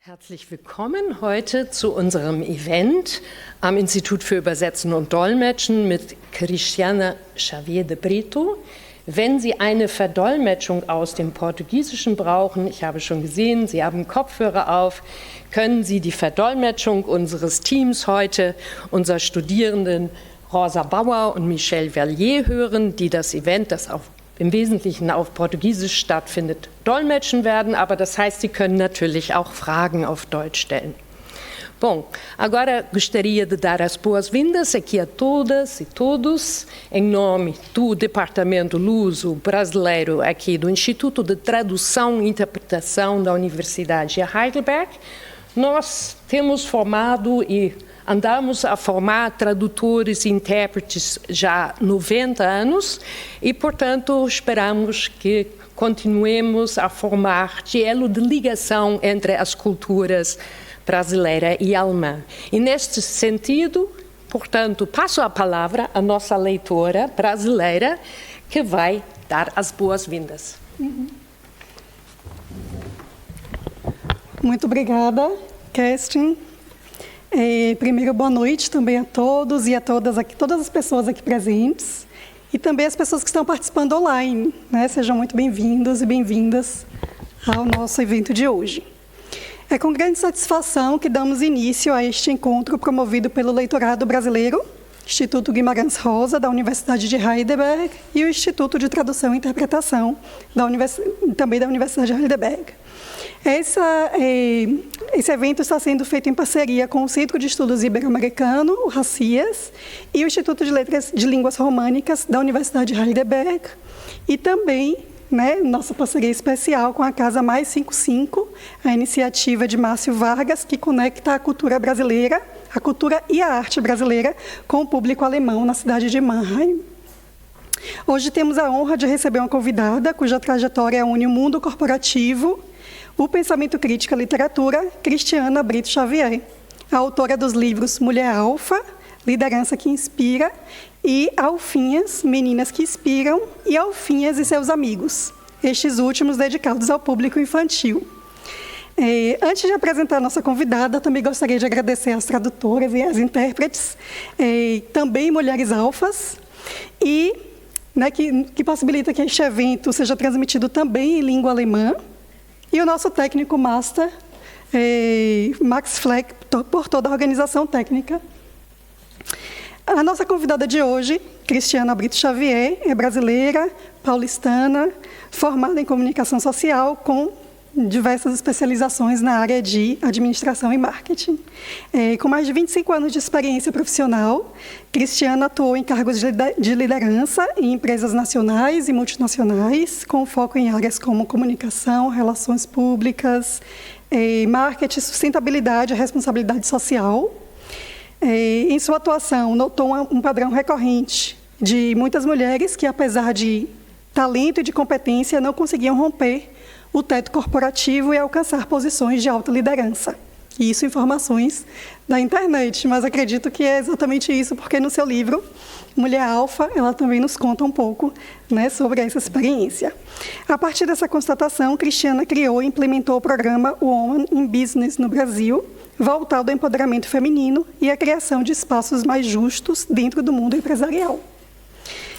Herzlich willkommen heute zu unserem Event am Institut für Übersetzen und Dolmetschen mit Cristiana Xavier de Brito. Wenn Sie eine Verdolmetschung aus dem Portugiesischen brauchen, ich habe schon gesehen, Sie haben Kopfhörer auf, können Sie die Verdolmetschung unseres Teams heute, unserer Studierenden Rosa Bauer und Michelle Verlier hören, die das Event, das auch im Wesentlichen auf Portugiesisch stattfindet, dolmetschen werden, aber das heißt, Sie können natürlich auch Fragen auf Deutsch stellen. Bom, agora gostaria de dar as boas-vindas aqui a todas e todos, em nome do Departamento Luso Brasileiro aqui do Instituto de Tradução e Interpretação da Universidade de Heidelberg. Nós temos formado e andamos a formar tradutores e intérpretes já há 90 anos e, portanto, esperamos que continuemos a formar elo de ligação entre as culturas brasileira e alemã. E, neste sentido, portanto, passo a palavra à nossa leitora brasileira, que vai dar as boas-vindas. Muito obrigada, Kerstin. Primeiro, boa noite também a todos e a todas as pessoas aqui presentes e também as pessoas que estão participando online, né? Sejam muito bem-vindos e bem-vindas ao nosso evento de hoje. É com grande satisfação que damos início a este encontro promovido pelo Leitorado Brasileiro, Instituto Guimarães Rosa, da Universidade de Heidelberg, e o Instituto de Tradução e Interpretação, também da Universidade de Heidelberg. Esse evento está sendo feito em parceria com o Centro de Estudos Ibero-Americano, o RACIAS, e o Instituto de Letras de Línguas Românicas da Universidade de Heidelberg, e também, nossa parceria especial com a Casa Mais 55, a iniciativa de Márcio Vargas, que conecta a cultura brasileira, a cultura e a arte brasileira com o público alemão na cidade de Mannheim. Hoje temos a honra de receber uma convidada cuja trajetória une o mundo corporativo, o pensamento crítico e a literatura, Cristiana Brito Xavier, a autora dos livros Mulher Alfa, Liderança que Inspira, e Alfinhas, Meninas que Inspiram, e Alfinhas e Seus Amigos, estes últimos dedicados ao público infantil. Antes de apresentar a nossa convidada, também gostaria de agradecer às tradutoras e às intérpretes, também Mulheres Alfas, e que possibilita que este evento seja transmitido também em língua alemã, e o nosso técnico master, Max Fleck, por toda a organização técnica. A nossa convidada de hoje, Cristiana Brito Xavier, é brasileira, paulistana, formada em comunicação social, com diversas especializações na área de administração e marketing. Com mais de 25 anos de experiência profissional, Cristiana atuou em cargos de liderança em empresas nacionais e multinacionais, com foco em áreas como comunicação, relações públicas, marketing, sustentabilidade e responsabilidade social. Em sua atuação, notou um padrão recorrente de muitas mulheres que, apesar de talento e de competência, não conseguiam romper o teto corporativo e alcançar posições de alta liderança. E isso informações da internet, mas acredito que é exatamente isso, porque no seu livro, Mulher Alfa, ela também nos conta um pouco sobre essa experiência. A partir dessa constatação, Cristiana criou e implementou o programa Women in Business no Brasil, voltado ao empoderamento feminino e à criação de espaços mais justos dentro do mundo empresarial.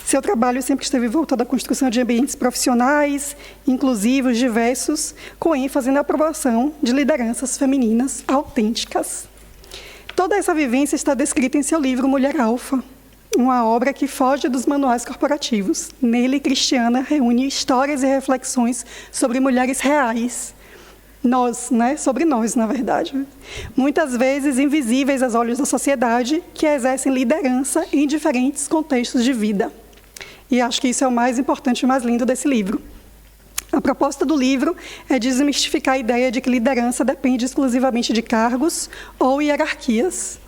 Seu trabalho sempre esteve voltado à construção de ambientes profissionais, inclusivos, diversos, com ênfase na promoção de lideranças femininas autênticas. Toda essa vivência está descrita em seu livro Mulher Alfa, uma obra que foge dos manuais corporativos. Nele, Cristiana reúne histórias e reflexões sobre mulheres reais, sobre nós, na verdade. Muitas vezes invisíveis aos olhos da sociedade, que exercem liderança em diferentes contextos de vida. E acho que isso é o mais importante e mais lindo desse livro. A proposta do livro é desmistificar a ideia de que liderança depende exclusivamente de cargos ou hierarquias.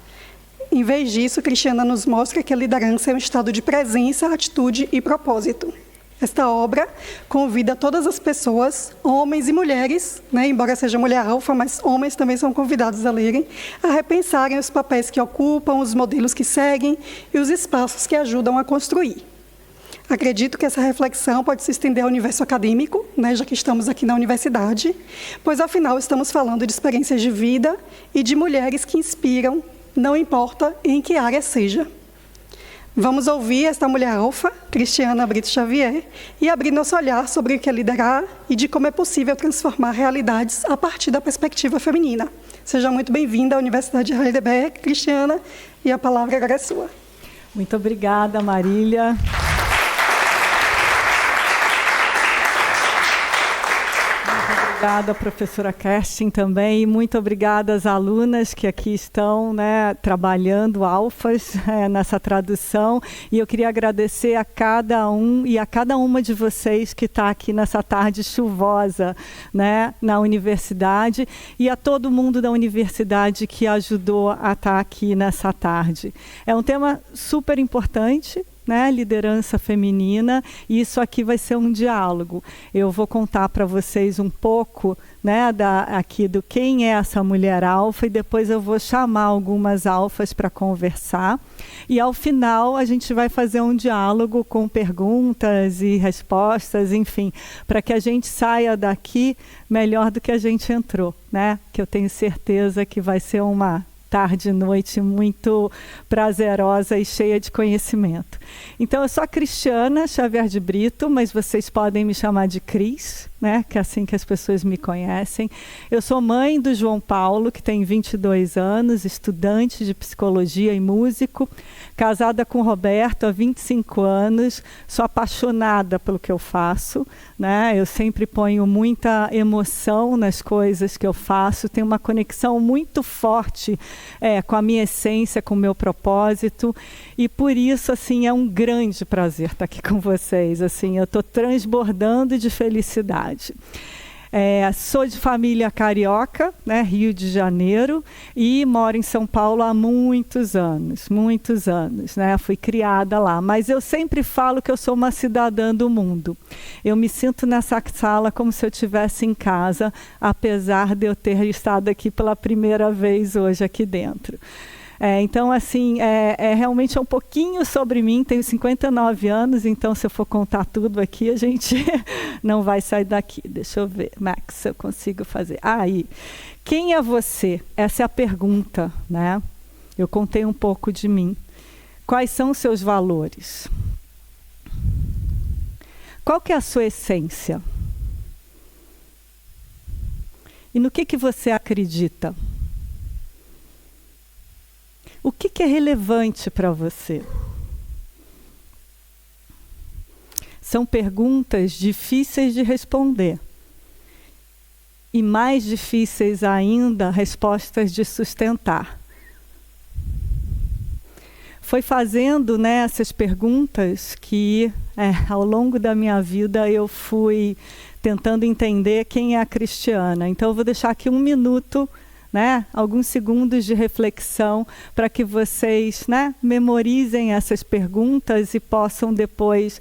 Em vez disso, Cristiana nos mostra que a liderança é um estado de presença, atitude e propósito. Esta obra convida todas as pessoas, homens e mulheres, embora seja mulher alfa, mas homens também são convidados a lerem, a repensarem os papéis que ocupam, os modelos que seguem e os espaços que ajudam a construir. Acredito que essa reflexão pode se estender ao universo acadêmico, né, já que estamos aqui na universidade, pois, afinal, estamos falando de experiências de vida e de mulheres que inspiram, não importa em que área seja. Vamos ouvir esta mulher alfa, Cristiana Brito Xavier, e abrir nosso olhar sobre o que é liderar e de como é possível transformar realidades a partir da perspectiva feminina. Seja muito bem-vinda à Universidade de Heidelberg, Cristiana, e a palavra agora é sua. Muito obrigada, Marília. Obrigada, professora Kerstin, também. E muito obrigada às alunas que aqui estão, né, trabalhando alfas nessa tradução. E eu queria agradecer a cada um e a cada uma de vocês que está aqui nessa tarde chuvosa, né, na universidade, e a todo mundo da universidade que ajudou a estar aqui nessa tarde. É um tema super importante, né, liderança feminina, e isso aqui vai ser um diálogo. Eu vou contar para vocês um pouco, né, aqui do quem é essa mulher alfa, e depois eu vou chamar algumas alfas para conversar. E ao final a gente vai fazer um diálogo com perguntas e respostas, enfim, para que a gente saia daqui melhor do que a gente entrou, né? Que eu tenho certeza que vai ser uma tarde e noite muito prazerosa e cheia de conhecimento. Então, eu sou a Cristiana Xavier de Brito, mas vocês podem me chamar de Cris, né? Que é assim que as pessoas me conhecem. Eu sou mãe do João Paulo, que tem 22 anos, estudante de psicologia e músico, casada com o Roberto há 25 anos, sou apaixonada pelo que eu faço, né? Eu sempre ponho muita emoção nas coisas que eu faço, tenho uma conexão muito forte com a minha essência, com o meu propósito, e por isso, assim, é um grande prazer estar aqui com vocês. Assim, eu estou transbordando de felicidade. Sou de família carioca, né, Rio de Janeiro, e moro em São Paulo há muitos anos, né, fui criada lá. Mas eu sempre falo que eu sou uma cidadã do mundo. Eu me sinto nessa sala como se eu estivesse em casa, apesar de eu ter estado aqui pela primeira vez hoje aqui dentro. Então, assim, realmente é um pouquinho sobre mim. Tenho 59 anos, então se eu for contar tudo aqui, a gente não vai sair daqui. Deixa eu ver, Max, se eu consigo fazer. Aí, quem é você? Essa é a pergunta, né? Eu contei um pouco de mim. Quais são os seus valores? Qual que é a sua essência? E no que você acredita? O que é relevante para você? São perguntas difíceis de responder. E mais difíceis ainda, respostas de sustentar. Foi fazendo, né, essas perguntas que, ao longo da minha vida, eu fui tentando entender quem é a Cristiana. Então, eu vou deixar aqui um minuto, né, alguns segundos de reflexão para que vocês, né, memorizem essas perguntas e possam depois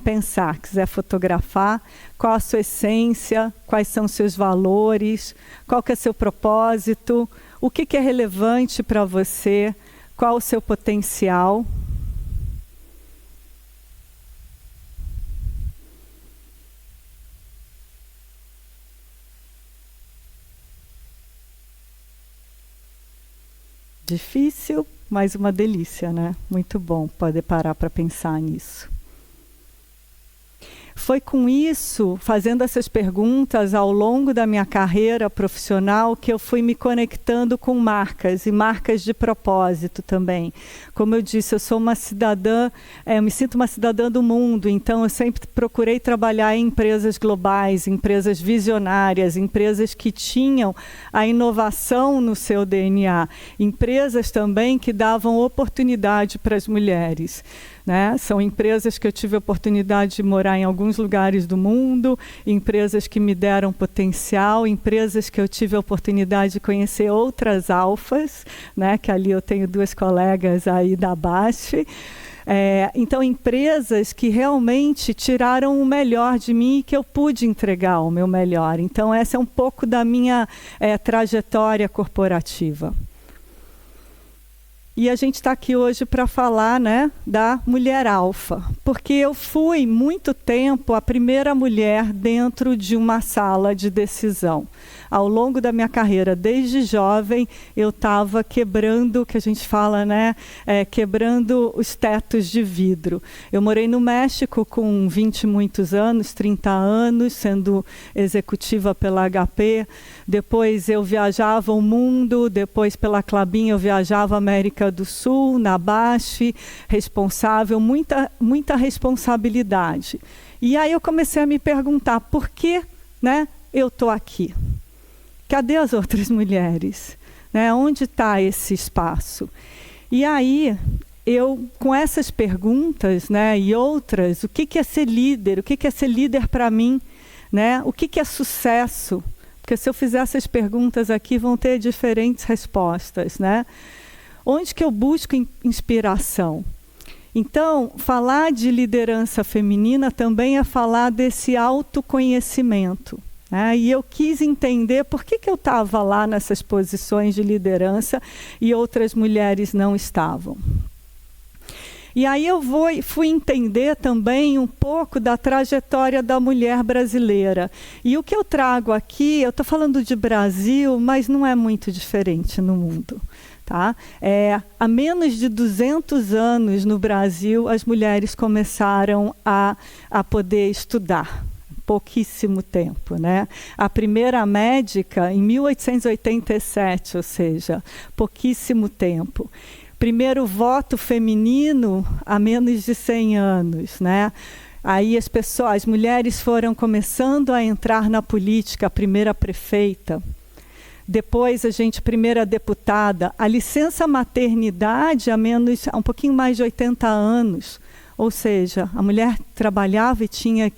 pensar, quiser fotografar, qual a sua essência, quais são os seus valores, qual que é seu propósito, o que é relevante para você, qual o seu potencial. Difícil, mas uma delícia, né? Muito bom poder parar para pensar nisso. Foi com isso, fazendo essas perguntas ao longo da minha carreira profissional, que eu fui me conectando com marcas, e marcas de propósito também. Como eu disse, eu sou uma cidadã, eu me sinto uma cidadã do mundo, então eu sempre procurei trabalhar em empresas globais, empresas visionárias, empresas que tinham a inovação no seu DNA, empresas também que davam oportunidade para as mulheres. Né? São empresas que eu tive a oportunidade de morar em alguns lugares do mundo, empresas que me deram potencial, empresas que eu tive a oportunidade de conhecer outras alfas, né? Que ali eu tenho 2 colegas aí da BASF. Então, empresas que realmente tiraram o melhor de mim e que eu pude entregar o meu melhor. Então, essa é um pouco da minha trajetória corporativa. E a gente está aqui hoje para falar, né, da mulher alfa, porque eu fui muito tempo a primeira mulher dentro de uma sala de decisão. Ao longo da minha carreira, desde jovem, eu estava quebrando, que a gente fala, né, quebrando os tetos de vidro. Eu morei no México com 20 e muitos anos, 30 anos, sendo executiva pela HP. Depois eu viajava o mundo, depois pela Klabin eu viajava a América do Sul, na BASF, responsável, muita responsabilidade. E aí eu comecei a me perguntar, por que, né, eu estou aqui? Cadê as outras mulheres? Né? Onde está esse espaço? E aí, eu, com essas perguntas, né, e outras, o que é ser líder? O que é ser líder para mim? Né? O que é sucesso? Porque se eu fizer essas perguntas aqui, vão ter diferentes respostas. Né? Onde que eu busco inspiração? Então, falar de liderança feminina também é falar desse autoconhecimento. E eu quis entender por que eu estava lá nessas posições de liderança e outras mulheres não estavam. E aí eu fui entender também um pouco da trajetória da mulher brasileira. E o que eu trago aqui, eu estou falando de Brasil, mas não é muito diferente no mundo. Tá? Há menos de 200 anos no Brasil, as mulheres começaram a poder estudar. Pouquíssimo tempo, né? A primeira médica em 1887, ou seja, pouquíssimo tempo. Primeiro voto feminino há menos de 100 anos, né? Aí as mulheres foram começando a entrar na política, a primeira prefeita. Depois primeira deputada. A licença maternidade há um pouquinho mais de 80 anos. Ou seja, a mulher trabalhava e tinha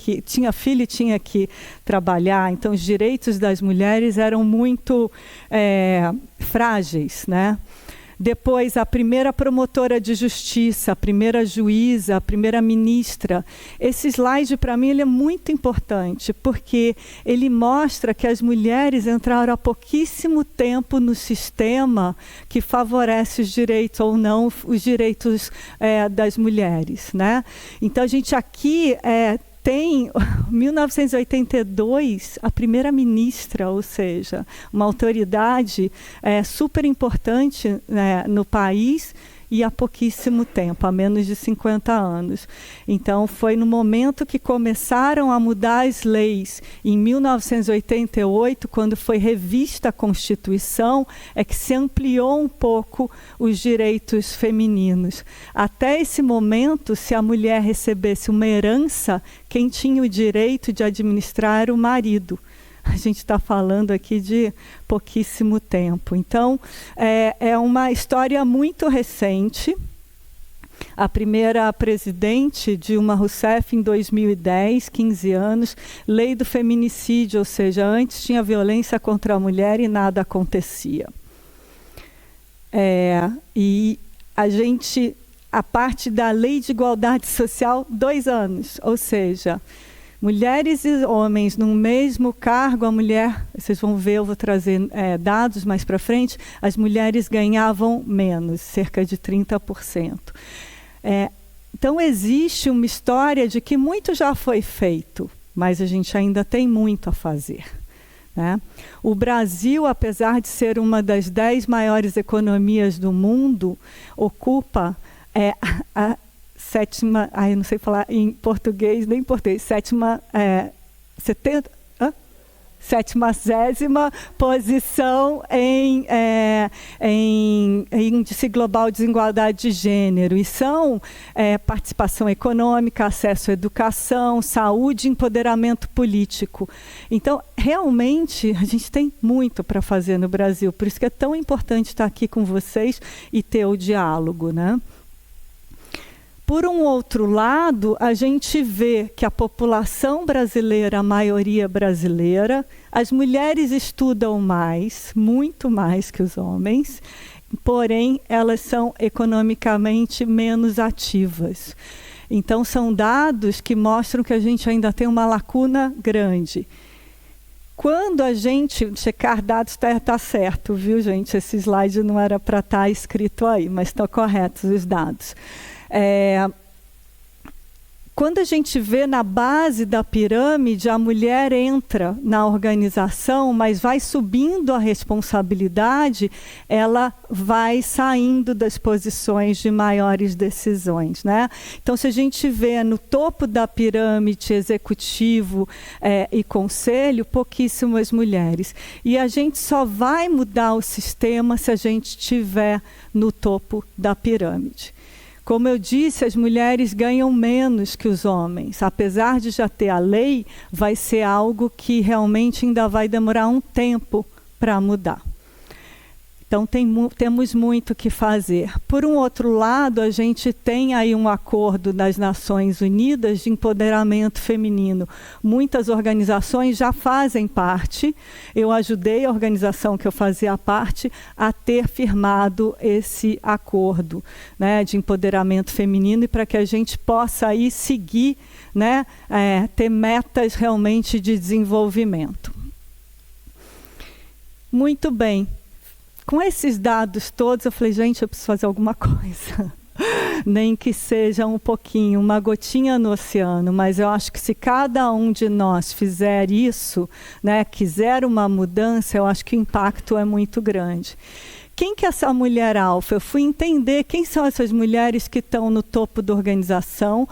filho e tinha que trabalhar. Então, os direitos das mulheres eram muito frágeis, né? Depois, a primeira promotora de justiça, a primeira juíza, a primeira ministra. Esse slide, para mim, ele é muito importante, porque ele mostra que as mulheres entraram há pouquíssimo tempo no sistema que favorece os direitos ou não, os direitos das mulheres. Né? Então, a gente aqui tem, 1982, a primeira ministra, ou seja, uma autoridade super importante, né, no país, e há pouquíssimo tempo, há menos de 50 anos. Então, foi no momento que começaram a mudar as leis, em 1988, quando foi revista a Constituição, que se ampliou um pouco os direitos femininos. Até esse momento, se a mulher recebesse uma herança, quem tinha o direito de administrar era o marido. A gente está falando aqui de pouquíssimo tempo. Então, é uma história muito recente. A primeira presidente, Dilma Rousseff, em 2010, 15 anos, lei do feminicídio, ou seja, antes tinha violência contra a mulher e nada acontecia. E a parte da lei de igualdade social, 2 anos, ou seja, mulheres e homens no mesmo cargo, a mulher, vocês vão ver, eu vou trazer dados mais para frente, as mulheres ganhavam menos, cerca de 30%. Então, existe uma história de que muito já foi feito, mas a gente ainda tem muito a fazer. Né? O Brasil, apesar de ser uma das 10 maiores economias do mundo, ocupa a sétima, eu não sei falar em português, nem em português, 70ª posição em índice global de desigualdade de gênero. E são participação econômica, acesso à educação, saúde e empoderamento político. Então, realmente, a gente tem muito para fazer no Brasil. Por isso que é tão importante estar aqui com vocês e ter o diálogo, né? Por um outro lado, a gente vê que a população brasileira, a maioria brasileira, as mulheres estudam mais, muito mais que os homens, porém, elas são economicamente menos ativas. Então, são dados que mostram que a gente ainda tem uma lacuna grande. Quando a gente checar dados, está certo, viu, gente? Esse slide não era para estar escrito aí, mas estão corretos os dados. Quando a gente vê na base da pirâmide, a mulher entra na organização, mas vai subindo a responsabilidade, ela vai saindo das posições de maiores decisões, né? Então, se a gente vê no topo da pirâmide executivo e conselho, pouquíssimas mulheres. E a gente só vai mudar o sistema se a gente estiver no topo da pirâmide. Como eu disse, as mulheres ganham menos que os homens. Apesar de já ter a lei, vai ser algo que realmente ainda vai demorar um tempo para mudar. Então, temos muito o que fazer. Por um outro lado, a gente tem aí um acordo das Nações Unidas de empoderamento feminino. Muitas organizações já fazem parte. Eu ajudei a organização que eu fazia parte a ter firmado esse acordo, né, de empoderamento feminino, e para que a gente possa aí seguir, né, ter metas realmente de desenvolvimento. Muito bem. Com esses dados todos, eu falei, gente, eu preciso fazer alguma coisa. Nem que seja um pouquinho, uma gotinha no oceano, mas eu acho que se cada um de nós fizer isso, né, quiser uma mudança, eu acho que o impacto é muito grande. Quem que é essa mulher alfa? Eu fui entender quem são essas mulheres que estão no topo da organização,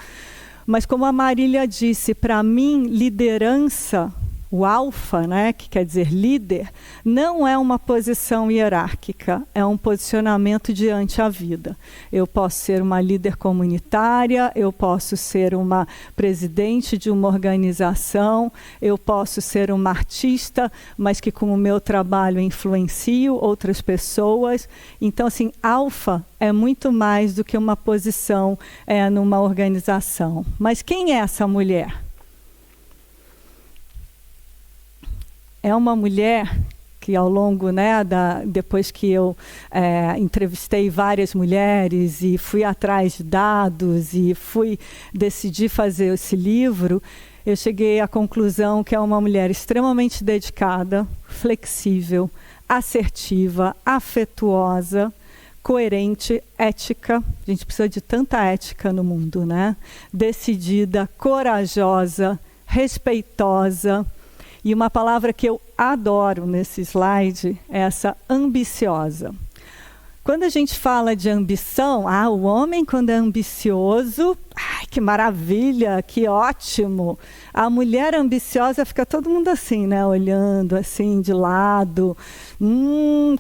mas como a Marília disse, para mim, liderança, o alfa, né, que quer dizer líder, não é uma posição hierárquica, é um posicionamento diante a vida. Eu posso ser uma líder comunitária, eu posso ser uma presidente de uma organização, eu posso ser uma artista, mas que com o meu trabalho influencio outras pessoas. Então, assim, alfa é muito mais do que uma posição numa organização. Mas quem é essa mulher? É uma mulher que ao longo, né, depois que eu entrevistei várias mulheres e fui atrás de dados e decidi fazer esse livro, eu cheguei à conclusão que é uma mulher extremamente dedicada, flexível, assertiva, afetuosa, coerente, ética. A gente precisa de tanta ética no mundo, né? Decidida, corajosa, respeitosa. E uma palavra que eu adoro nesse slide é essa ambiciosa. Quando a gente fala de ambição, o homem quando é ambicioso, que maravilha, que ótimo. A mulher ambiciosa fica todo mundo assim, né, olhando assim de lado.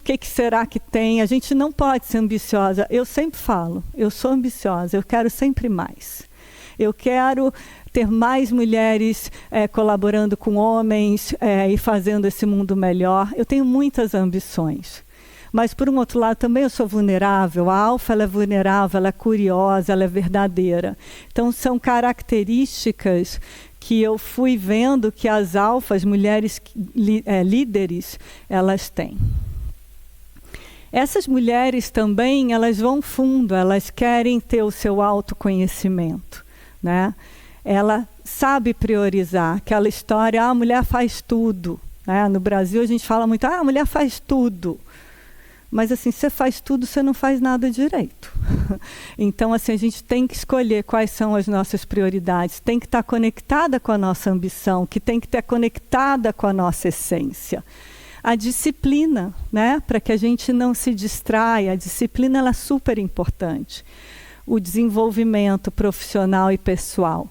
Que será que tem? A gente não pode ser ambiciosa. Eu sempre falo, eu sou ambiciosa, eu quero sempre mais. Eu quero ter mais mulheres colaborando com homens e fazendo esse mundo melhor. Eu tenho muitas ambições. Mas, por um outro lado, também eu sou vulnerável. A alfa ela é vulnerável, ela é curiosa, ela é verdadeira. Então, são características que eu fui vendo que as alfas, mulheres líderes, elas têm. Essas mulheres também, elas vão fundo, elas querem ter o seu autoconhecimento, né? Ela sabe priorizar, aquela história, a mulher faz tudo, né? No Brasil a gente fala muito, a mulher faz tudo. Mas assim, você faz tudo, você não faz nada direito. Então, assim, a gente tem que escolher quais são as nossas prioridades, tem que estar conectada com a nossa ambição, que tem que estar conectada com a nossa essência. A disciplina, né? Para que a gente não se distraia, a disciplina ela é super importante. O desenvolvimento profissional e pessoal.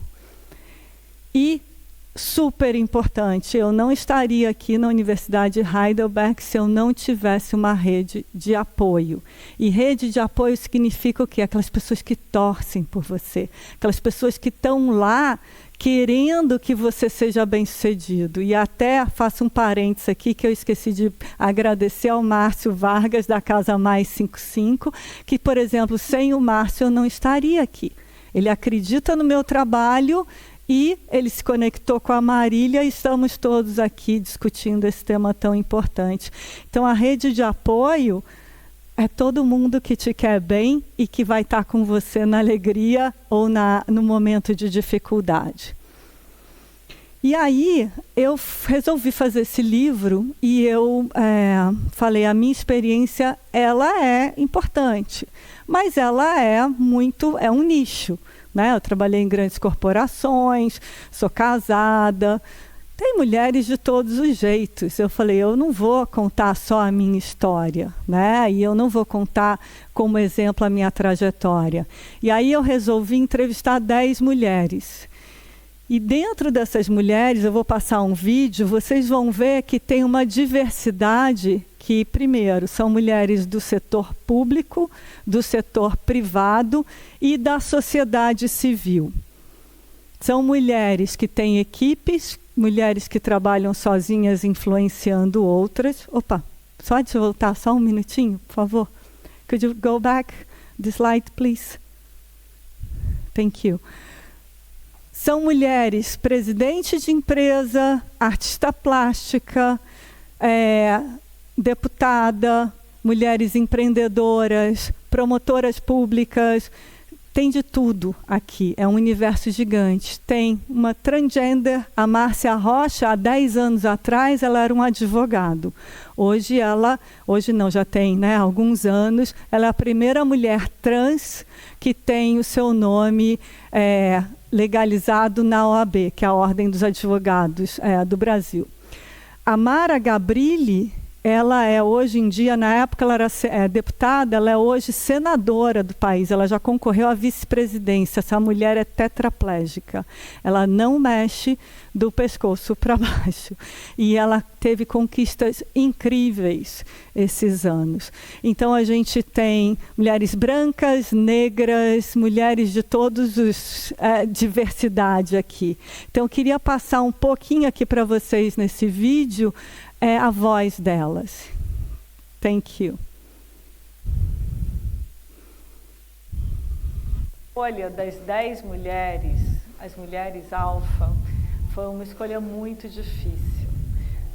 E, super importante, eu não estaria aqui na Universidade de Heidelberg se eu não tivesse uma rede de apoio. E rede de apoio significa o quê? Aquelas pessoas que torcem por você, aquelas pessoas que estão lá querendo que você seja bem-sucedido. E até faço um parênteses aqui que eu esqueci de agradecer ao Márcio Vargas da Casa Mais 55, que, por exemplo, sem o Márcio eu não estaria aqui. Ele acredita no meu trabalho e ele se conectou com a Marília e estamos todos aqui discutindo esse tema tão importante. Então, a rede de apoio é todo mundo que te quer bem e que vai estar com você na alegria ou no momento de dificuldade. E aí eu resolvi fazer esse livro e eu falei, a minha experiência ela é importante, mas ela é um nicho, né? Eu trabalhei em grandes corporações, sou casada, tem mulheres de todos os jeitos. Eu falei, eu não vou contar só a minha história, né? E eu não vou contar como exemplo a minha trajetória. E aí eu resolvi entrevistar 10 mulheres. E dentro dessas mulheres, eu vou passar um vídeo, vocês vão ver que tem uma diversidade que, primeiro, são mulheres do setor público, do setor privado e da sociedade civil. São mulheres que têm equipes, mulheres que trabalham sozinhas influenciando outras. Opa, só de voltar só um minutinho, por favor. Could you go back the slide, please? Thank you. São mulheres presidente de empresa, artista plástica, deputada, mulheres empreendedoras, promotoras públicas, tem de tudo aqui, é um universo gigante. Tem uma transgender, a Márcia Rocha, há 10 anos atrás, ela era um advogado. Hoje não, já tem, né, alguns anos, ela é a primeira mulher trans que tem o seu nome legalizado na OAB, que é a Ordem dos Advogados do Brasil. A Mara Gabrilli, ela é hoje em dia, na época ela era deputada, ela é hoje senadora do país, ela já concorreu à vice-presidência. Essa mulher é tetraplégica, ela não mexe do pescoço para baixo. E ela teve conquistas incríveis esses anos. Então a gente tem mulheres brancas, negras, mulheres de todos os diversidade aqui. Então eu queria passar um pouquinho aqui para vocês nesse vídeo a voz delas. Thank you. Olha, das 10 mulheres, as mulheres alfa, foi uma escolha muito difícil.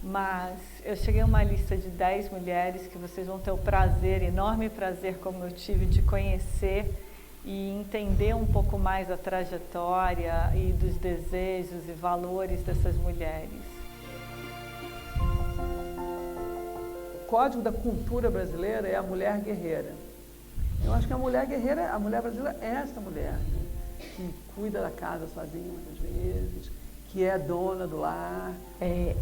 Mas eu cheguei a uma lista de 10 mulheres que vocês vão ter o prazer, enorme prazer, como eu tive, de conhecer e entender um pouco mais a trajetória e dos desejos e valores dessas mulheres. O código da cultura brasileira é a mulher guerreira. Eu acho que a mulher guerreira, a mulher brasileira é essa mulher, né? Que cuida da casa sozinha muitas vezes, que é dona do lar.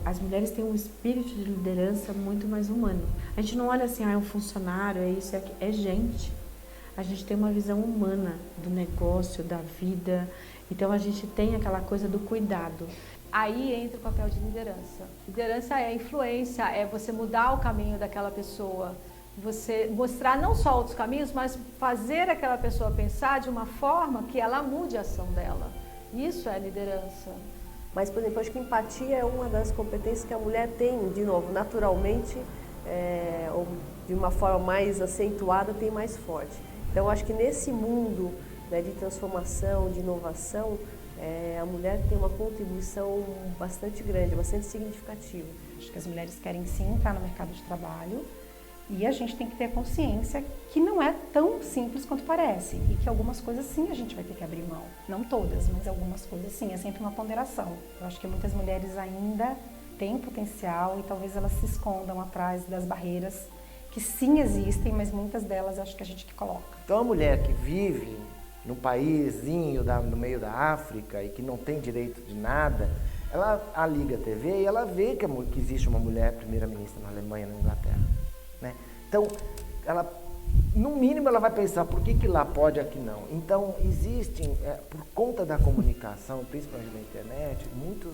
As mulheres têm um espírito de liderança muito mais humano. A gente não olha assim, é um funcionário, é isso, é aquilo. É gente. A gente tem uma visão humana do negócio, da vida. Então a gente tem aquela coisa do cuidado. Aí entra o papel de liderança. Liderança é influência, é você mudar o caminho daquela pessoa, você mostrar não só outros caminhos, mas fazer aquela pessoa pensar de uma forma que ela mude a ação dela. Isso é liderança. Mas, por exemplo, acho que empatia é uma das competências que a mulher tem, de novo, naturalmente, ou de uma forma mais acentuada, tem mais forte. Então, acho que nesse mundo, né, de transformação, de inovação, a mulher tem uma contribuição bastante grande, bastante significativa. Acho que as mulheres querem sim entrar no mercado de trabalho e a gente tem que ter consciência que não é tão simples quanto parece e que algumas coisas sim a gente vai ter que abrir mão. Não todas, mas algumas coisas sim, é sempre uma ponderação. Eu acho que muitas mulheres ainda têm potencial e talvez elas se escondam atrás das barreiras que sim existem, mas muitas delas acho que a gente que coloca. Então a mulher que vive num paísinho no meio da África e que não tem direito de nada, ela liga a TV e ela vê que existe uma mulher primeira-ministra na Alemanha, na Inglaterra, né? Então, no mínimo ela vai pensar, por que lá pode, aqui não? Então, existem, por conta da comunicação, principalmente na internet, muitos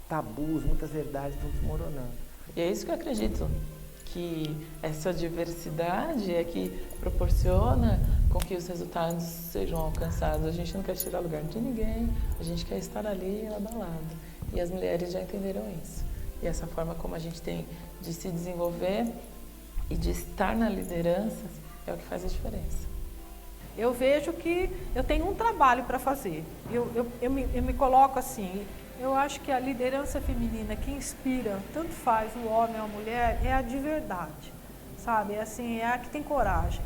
tabus, muitas verdades estão desmoronando. E é isso que eu acredito, que essa diversidade é que proporciona com que os resultados sejam alcançados. A gente não quer tirar lugar de ninguém, a gente quer estar ali lado a lado. E as mulheres já entenderam isso. E essa forma como a gente tem de se desenvolver e de estar na liderança é o que faz a diferença. Eu vejo que eu tenho um trabalho para fazer. Eu me coloco assim, eu acho que a liderança feminina que inspira, tanto faz o homem ou a mulher, é a de verdade, sabe? É assim, é a que tem coragem.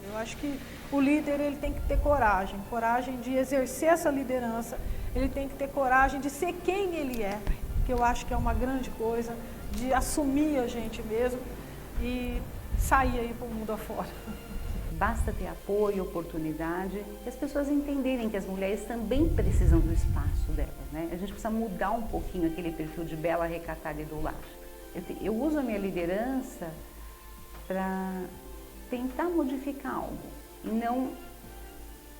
Eu acho que o líder ele tem que ter coragem de exercer essa liderança, ele tem que ter coragem de ser quem ele é, que eu acho que é uma grande coisa, de assumir a gente mesmo e sair aí para o mundo afora. Basta ter apoio, oportunidade e as pessoas entenderem que as mulheres também precisam do espaço delas, né? A gente precisa mudar um pouquinho aquele perfil de bela, recatada e do lar. Eu uso a minha liderança para tentar modificar algo e não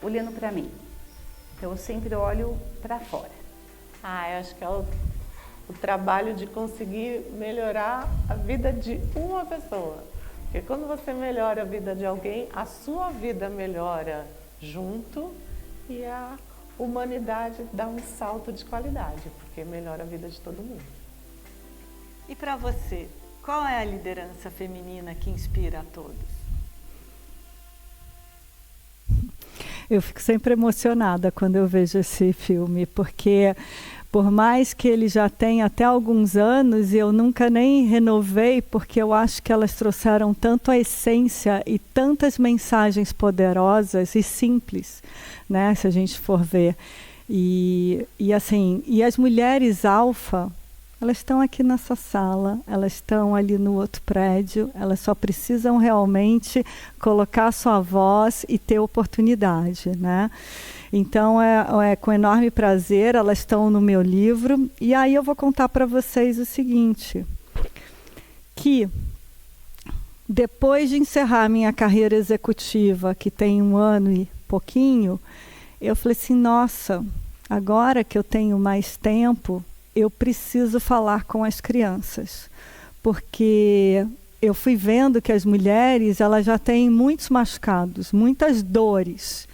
olhando para mim. Então eu sempre olho para fora. Eu acho que é o trabalho de conseguir melhorar a vida de uma pessoa. Porque quando você melhora a vida de alguém, a sua vida melhora junto e a humanidade dá um salto de qualidade, porque melhora a vida de todo mundo. E para você, qual é a liderança feminina que inspira a todos? Eu fico sempre emocionada quando eu vejo esse filme, porque por mais que ele já tenha até alguns anos, eu nunca nem renovei, porque eu acho que elas trouxeram tanto a essência e tantas mensagens poderosas e simples, né, se a gente for ver. E as mulheres alfa, elas estão aqui nessa sala, elas estão ali no outro prédio, elas só precisam realmente colocar sua voz e ter oportunidade, né? Então, é com enorme prazer, elas estão no meu livro. E aí eu vou contar para vocês o seguinte, que depois de encerrar minha carreira executiva, que tem 1 ano e pouquinho, eu falei assim, nossa, agora que eu tenho mais tempo, eu preciso falar com as crianças. Porque eu fui vendo que as mulheres, elas já têm muitos machucados, muitas dores.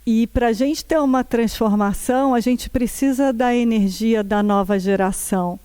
E para a gente ter uma transformação, a gente precisa da energia da nova geração.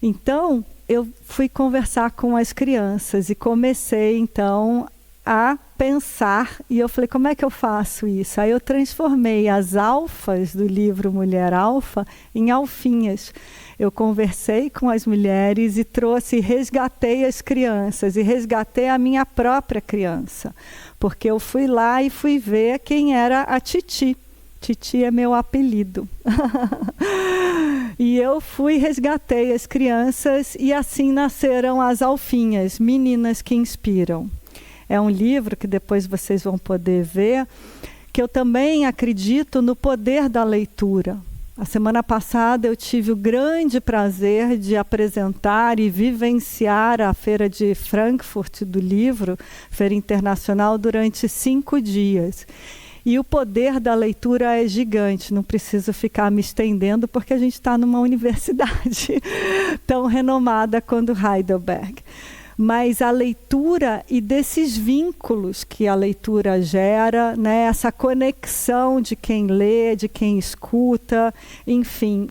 Então, eu fui conversar com as crianças e comecei, então, a pensar. E eu falei, como é que eu faço isso? Aí eu transformei as alfas do livro Mulher Alfa em alfinhas. Eu conversei com as mulheres e resgatei as crianças e resgatei a minha própria criança. Porque eu fui lá e fui ver quem era a Titi. Titi é meu apelido. E eu resgatei as crianças e assim nasceram as alfinhas, meninas que inspiram. É um livro que depois vocês vão poder ver, que eu também acredito no poder da leitura. A semana passada eu tive o grande prazer de apresentar e vivenciar a Feira de Frankfurt do livro, Feira Internacional, durante 5 dias. E o poder da leitura é gigante, não preciso ficar me estendendo, porque a gente está numa universidade tão renomada quanto Heidelberg. Mas a leitura e desses vínculos que a leitura gera, né, essa conexão de quem lê, de quem escuta, enfim,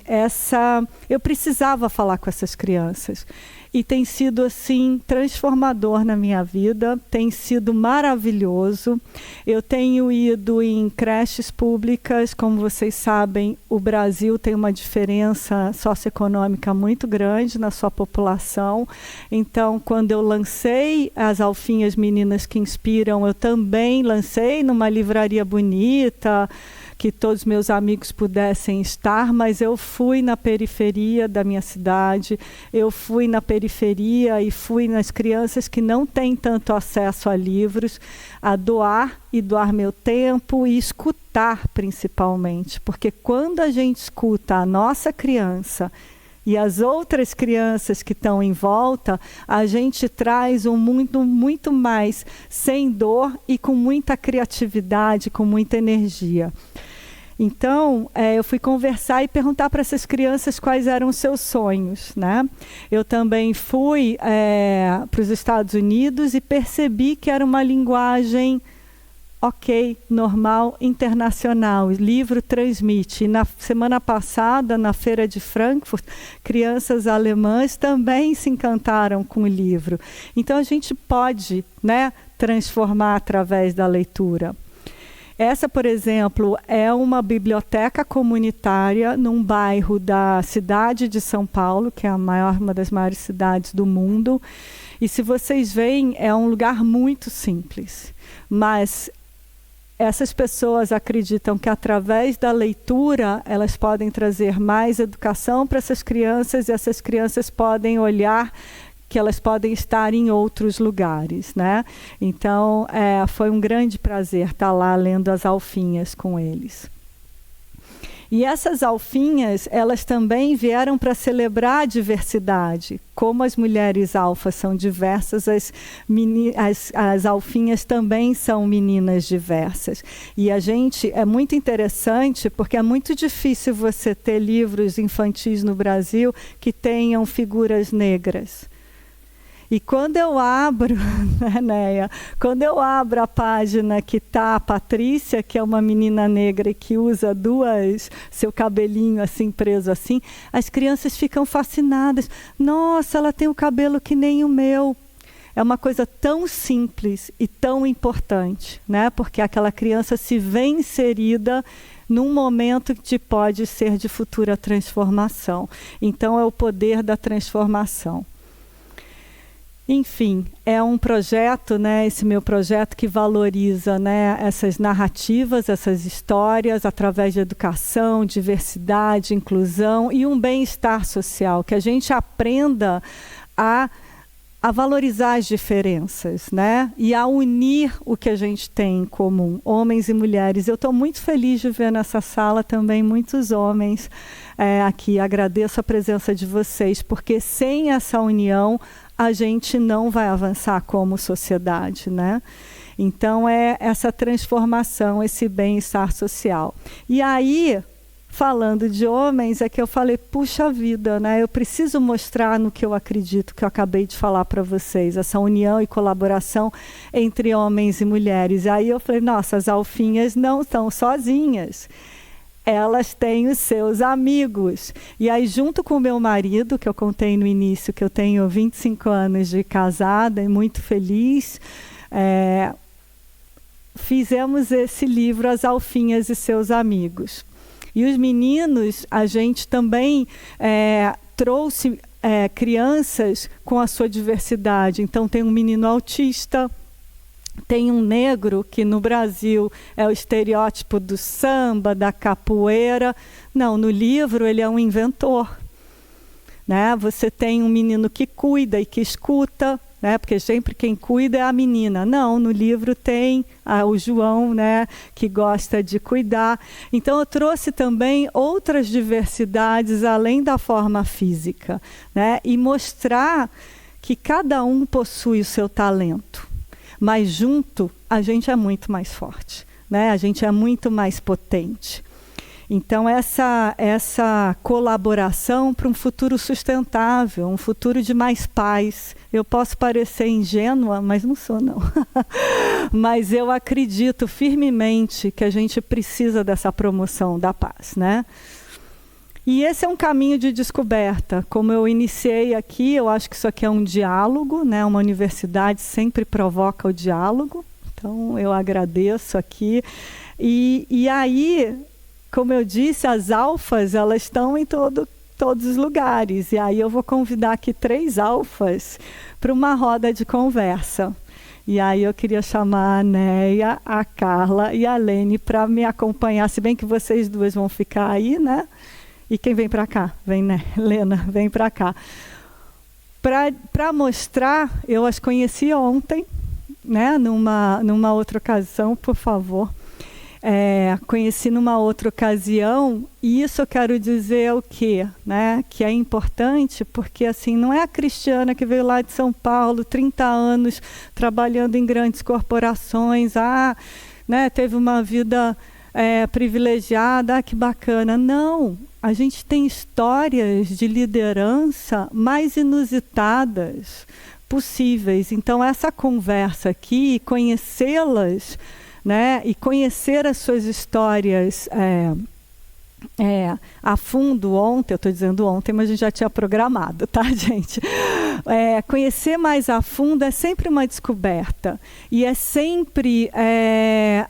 eu precisava falar com essas crianças. E tem sido, assim, transformador na minha vida, tem sido maravilhoso. Eu tenho ido em creches públicas, como vocês sabem, o Brasil tem uma diferença socioeconômica muito grande na sua população. Então, quando eu lancei as Alfinhas Meninas que Inspiram, eu também lancei numa livraria bonita, que todos meus amigos pudessem estar, mas eu fui na periferia da minha cidade, eu fui na periferia e fui nas crianças que não têm tanto acesso a livros, a doar meu tempo e escutar principalmente, porque quando a gente escuta a nossa criança e as outras crianças que estão em volta, a gente traz um mundo muito mais sem dor e com muita criatividade, com muita energia. Então, eu fui conversar e perguntar para essas crianças quais eram os seus sonhos, né? Eu também fui para os Estados Unidos e percebi que era uma linguagem normal, internacional. O livro transmite. E na semana passada, na Feira de Frankfurt, crianças alemãs também se encantaram com o livro. Então, a gente pode, né, transformar através da leitura. Essa, por exemplo, é uma biblioteca comunitária num bairro da cidade de São Paulo, que é uma das maiores cidades do mundo. E se vocês veem, é um lugar muito simples. Mas essas pessoas acreditam que através da leitura elas podem trazer mais educação para essas crianças e essas crianças podem olhar que elas podem estar em outros lugares, né? Então, foi um grande prazer estar lá lendo as alfinhas com eles. E essas alfinhas, elas também vieram para celebrar a diversidade. Como as mulheres alfas são diversas, as alfinhas também são meninas diversas. E é muito interessante, porque é muito difícil você ter livros infantis no Brasil que tenham figuras negras. E quando eu abro, né, Neia? Quando eu abro a página que está a Patrícia, que é uma menina negra e que usa seu cabelinho assim preso assim, as crianças ficam fascinadas. Nossa, ela tem o cabelo que nem o meu. É uma coisa tão simples e tão importante, né? Porque aquela criança se vê inserida num momento que pode ser de futura transformação. Então, é o poder da transformação. Enfim, é um projeto, né, esse meu projeto que valoriza, né, essas narrativas, essas histórias, através de educação, diversidade, inclusão e um bem-estar social, que a gente aprenda a valorizar as diferenças, né, e a unir o que a gente tem em comum, homens e mulheres. Eu estou muito feliz de ver nessa sala também muitos homens aqui. Agradeço a presença de vocês, porque sem essa união a gente não vai avançar como sociedade, né? Então, é essa transformação, esse bem-estar social. E aí, falando de homens, é que eu falei, puxa vida, né? Eu preciso mostrar no que eu acredito, que eu acabei de falar para vocês, essa união e colaboração entre homens e mulheres. E aí eu falei, nossa, as alfinhas não estão sozinhas. Elas têm os seus amigos. E aí, junto com o meu marido, que eu contei no início, que eu tenho 25 anos de casada e muito feliz, fizemos esse livro, As Alfinhas e Seus Amigos. E os meninos, a gente também trouxe crianças com a sua diversidade. Então, tem um menino autista, tem um negro, que no Brasil é o estereótipo do samba, da capoeira. Não, no livro ele é um inventor, né? Você tem um menino que cuida e que escuta, né? Porque sempre quem cuida é a menina. Não, no livro tem o João, né? Que gosta de cuidar. Então eu trouxe também outras diversidades além da forma física, né? E mostrar que cada um possui o seu talento. Mas junto, a gente é muito mais forte, né? A gente é muito mais potente. Então, essa colaboração para um futuro sustentável, um futuro de mais paz. Eu posso parecer ingênua, mas não sou, não. Mas eu acredito firmemente que a gente precisa dessa promoção da paz, né? E esse é um caminho de descoberta. Como eu iniciei aqui, eu acho que isso aqui é um diálogo, né? Uma universidade sempre provoca o diálogo. Então, eu agradeço aqui. E aí, como eu disse, as alfas, elas estão em todos os lugares. E aí eu vou convidar aqui 3 alfas para uma roda de conversa. E aí eu queria chamar a Neia, a Carla e a Lene para me acompanhar, se bem que vocês duas vão ficar aí, né? E quem vem para cá? Vem, né? Lena, vem para cá. Para mostrar, eu as conheci ontem, né? Numa outra ocasião, por favor. Conheci numa outra ocasião, e isso eu quero dizer o quê? Né? Que é importante, porque assim, não é a Cristiana que veio lá de São Paulo, 30 anos, trabalhando em grandes corporações, né? Teve uma vida privilegiada, que bacana. Não, a gente tem histórias de liderança mais inusitadas possíveis. Então, essa conversa aqui, conhecê-las, né, e conhecer as suas histórias a fundo ontem, eu estou dizendo ontem, mas a gente já tinha programado, tá, gente? Conhecer mais a fundo é sempre uma descoberta e é sempre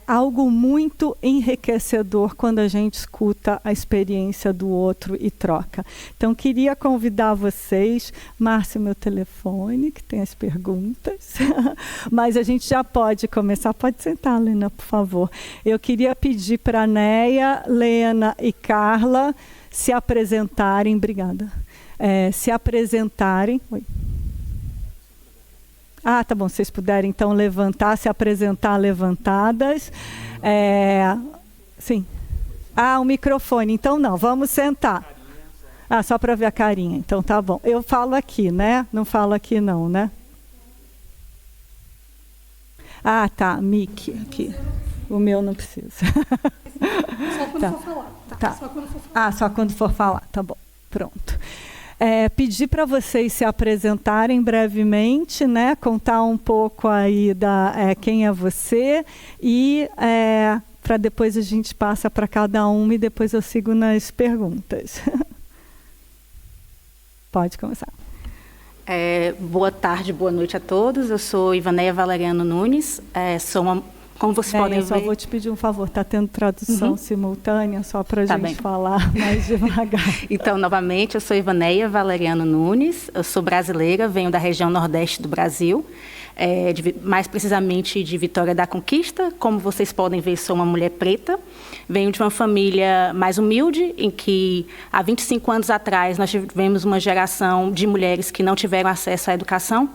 algo muito enriquecedor quando a gente escuta a experiência do outro e troca. Então, queria convidar vocês, Márcio, meu telefone, que tem as perguntas, mas a gente já pode começar. Pode sentar, Lena, por favor. Eu queria pedir para a Neia, Lena e Carla se apresentarem. Obrigada. Se apresentarem. Oi. Ah, tá bom. Se vocês puderem, então, levantar, se apresentar levantadas. Sim. Ah, o microfone. Então, não. Vamos sentar. Ah, só para ver a carinha. Então, tá bom. Eu falo aqui, né? Não falo aqui, não, né? Ah, tá. Mic aqui. O meu não precisa. Só quando for falar. Tá. Só quando for falar. Ah, só quando for falar. Tá bom. Pronto. Pedir para vocês se apresentarem brevemente, né? Contar um pouco aí quem é você e para depois a gente passa para cada um e depois eu sigo nas perguntas. Pode começar. Boa tarde, boa noite a todos. Eu sou Ivaneia Valeriano Nunes. Como vocês podem ver... Eu só vou te pedir um favor, está tendo tradução simultânea, só para a gente falar mais devagar. Então, novamente, eu sou Ivaneia Valeriano Nunes, eu sou brasileira, venho da região nordeste do Brasil, mais precisamente de Vitória da Conquista. Como vocês podem ver, sou uma mulher preta, venho de uma família mais humilde, em que há 25 anos atrás nós tivemos uma geração de mulheres que não tiveram acesso à educação.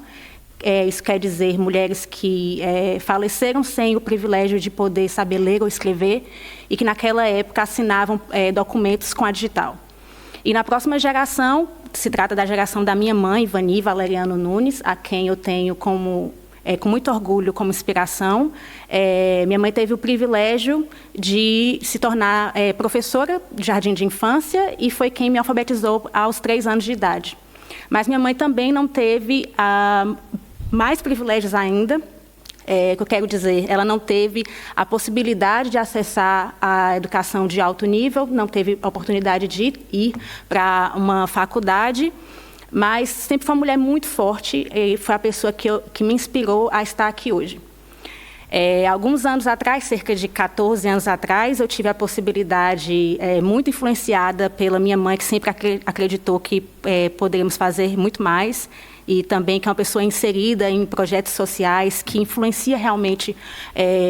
Isso quer dizer mulheres que faleceram sem o privilégio de poder saber ler ou escrever e que naquela época assinavam documentos com a digital. E na próxima geração, se trata da geração da minha mãe, Ivani Valeriano Nunes, a quem eu tenho com muito orgulho como inspiração. Minha mãe teve o privilégio de se tornar professora de jardim de infância e foi quem me alfabetizou aos 3 anos de idade. Mas minha mãe também não teve mais privilégios ainda, que eu quero dizer, ela não teve a possibilidade de acessar a educação de alto nível, não teve a oportunidade de ir para uma faculdade, mas sempre foi uma mulher muito forte e foi a pessoa que me inspirou a estar aqui hoje. Alguns anos atrás, cerca de 14 anos atrás, eu tive a possibilidade, muito influenciada pela minha mãe, que sempre acreditou que poderíamos fazer muito mais, e também que é uma pessoa inserida em projetos sociais, que influencia realmente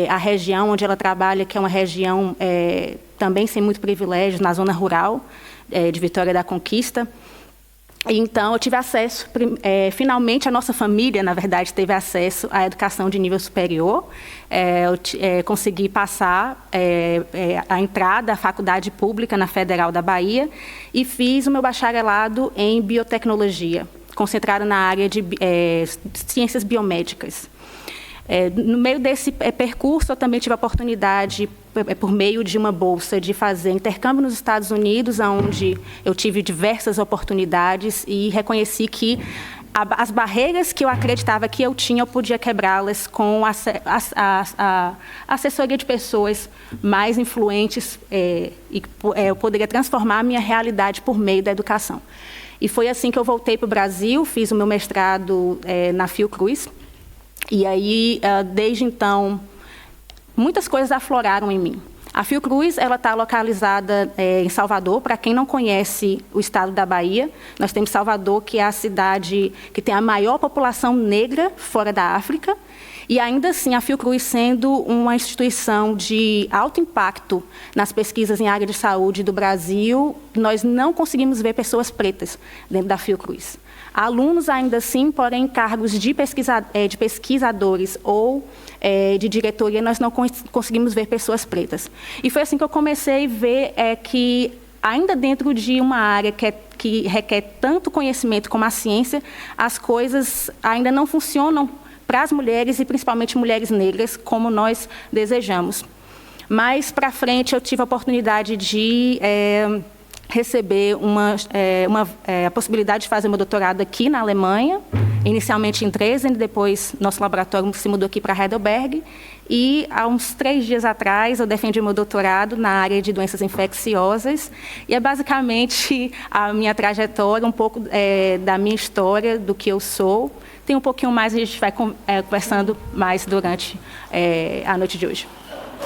a região onde ela trabalha, que é uma região também sem muito privilégio, na zona rural de Vitória da Conquista. Então, eu tive acesso, finalmente a nossa família, na verdade, teve acesso à educação de nível superior. Eu consegui passar a entrada à faculdade pública na Federal da Bahia e fiz o meu bacharelado em biotecnologia, concentrado na área de ciências biomédicas. No meio desse percurso, eu também tive a oportunidade, por meio de uma bolsa, de fazer intercâmbio nos Estados Unidos, onde eu tive diversas oportunidades e reconheci que as barreiras que eu acreditava que eu tinha, eu podia quebrá-las com a assessoria de pessoas mais influentes e eu poderia transformar a minha realidade por meio da educação. E foi assim que eu voltei para o Brasil, fiz o meu mestrado na Fiocruz. E aí, desde então, muitas coisas afloraram em mim. A Fiocruz, ela está localizada em Salvador. Para quem não conhece o estado da Bahia, nós temos Salvador, que é a cidade que tem a maior população negra fora da África. E ainda assim, a Fiocruz, sendo uma instituição de alto impacto nas pesquisas em área de saúde do Brasil, nós não conseguimos ver pessoas pretas dentro da Fiocruz. Alunos, ainda assim, porém, em cargos de pesquisadores ou de diretoria, nós não conseguimos ver pessoas pretas. E foi assim que eu comecei a ver que, ainda dentro de uma área que requer tanto conhecimento como a ciência, as coisas ainda não funcionam para as mulheres, e principalmente mulheres negras, como nós desejamos. Mais para frente, eu tive a oportunidade de receber a possibilidade de fazer meu doutorado aqui na Alemanha, inicialmente em Dresden, depois nosso laboratório se mudou aqui para Heidelberg, E, há uns 3 dias atrás, eu defendi meu doutorado na área de doenças infecciosas. E é basicamente a minha trajetória, um pouco da minha história, do que eu sou. Tem um pouquinho mais, a gente vai conversando mais durante a noite de hoje.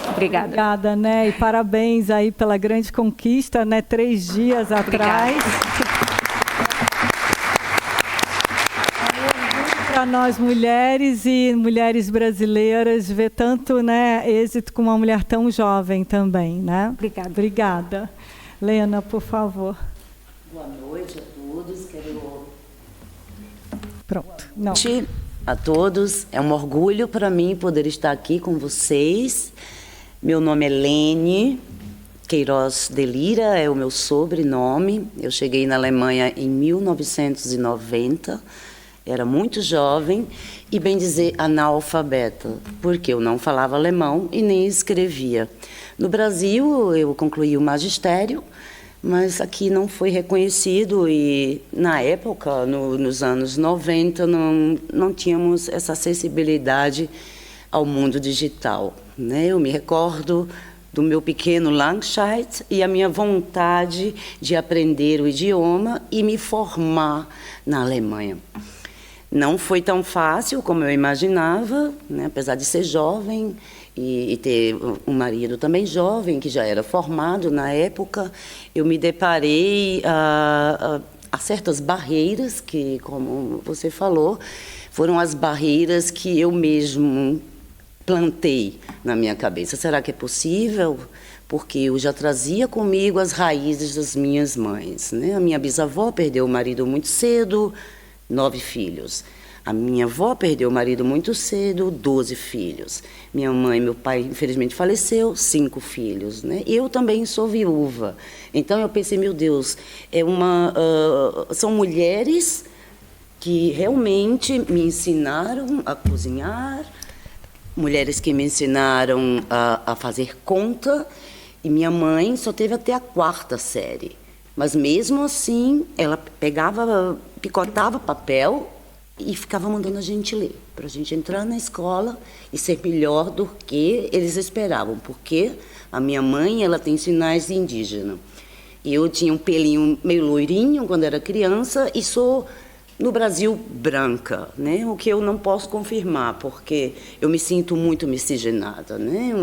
Obrigada. Obrigada, né? E parabéns aí pela grande conquista, né? 3 dias atrás. Para nós mulheres e mulheres brasileiras ver tanto, né, êxito com uma mulher tão jovem também, né? Obrigada. Obrigada. Lena, por favor. Boa noite a todos. Pronto. Não. A todos, é um orgulho para mim poder estar aqui com vocês. Meu nome é Lene Queiroz de Lira, é o meu sobrenome. Eu cheguei na Alemanha em 1990, era muito jovem e, bem dizer, analfabeta, porque eu não falava alemão e nem escrevia. No Brasil, eu concluí o magistério, mas aqui não foi reconhecido e, na época, nos anos 90, não tínhamos essa acessibilidade ao mundo digital, né? Eu me recordo do meu pequeno Langscheid e a minha vontade de aprender o idioma e me formar na Alemanha. Não foi tão fácil como eu imaginava, né? Apesar de ser jovem e ter um marido também jovem, que já era formado na época, eu me deparei a certas barreiras que, como você falou, foram as barreiras que eu mesmo plantei na minha cabeça. Será que é possível? Porque eu já trazia comigo as raízes das minhas mães, né? A minha bisavó perdeu o marido muito cedo, 9 filhos. A minha avó perdeu o marido muito cedo, 12 filhos. Minha mãe e meu pai, infelizmente, faleceu, 5 filhos, né? Eu também sou viúva. Então, eu pensei, meu Deus, são mulheres que realmente me ensinaram a cozinhar, mulheres que me ensinaram a fazer conta, e minha mãe só teve até a 4ª série. Mas, mesmo assim, ela picotava papel e ficava mandando a gente ler, para a gente entrar na escola e ser melhor do que eles esperavam, porque a minha mãe, ela tem sinais de indígena. Eu tinha um pelinho meio loirinho quando era criança e sou, no Brasil, branca, né? O que eu não posso confirmar, porque eu me sinto muito miscigenada, né?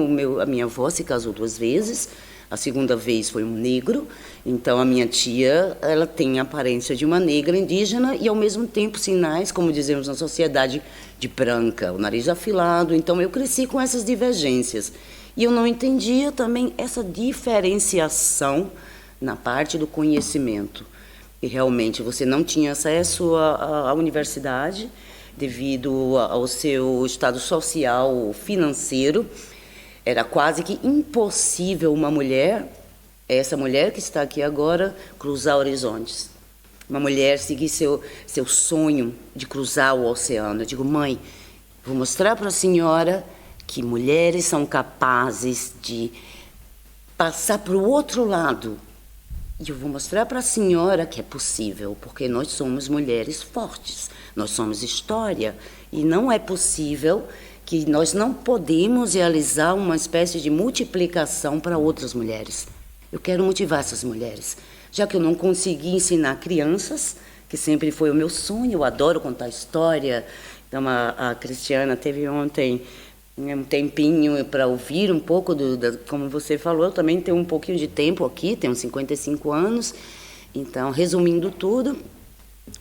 A minha avó se casou 2 vezes, a 2ª vez foi um negro, então a minha tia, ela tem a aparência de uma negra indígena e, ao mesmo tempo, sinais, como dizemos na sociedade, de branca, o nariz afilado. Então, eu cresci com essas divergências. E eu não entendia também essa diferenciação na parte do conhecimento. E, realmente, você não tinha acesso à universidade devido ao seu estado social, financeiro. Era quase que impossível uma mulher, essa mulher que está aqui agora, cruzar horizontes. Uma mulher seguir seu sonho de cruzar o oceano. Eu digo, mãe, vou mostrar para a senhora que mulheres são capazes de passar para o outro lado. E eu vou mostrar para a senhora que é possível, porque nós somos mulheres fortes, nós somos história, e não é possível que nós não podemos realizar uma espécie de multiplicação para outras mulheres. Eu quero motivar essas mulheres, já que eu não consegui ensinar crianças, que sempre foi o meu sonho, eu adoro contar história. Então, a Cristiana teve ontem um tempinho para ouvir um pouco, como você falou, eu também tenho um pouquinho de tempo aqui, tenho 55 anos, então, resumindo tudo,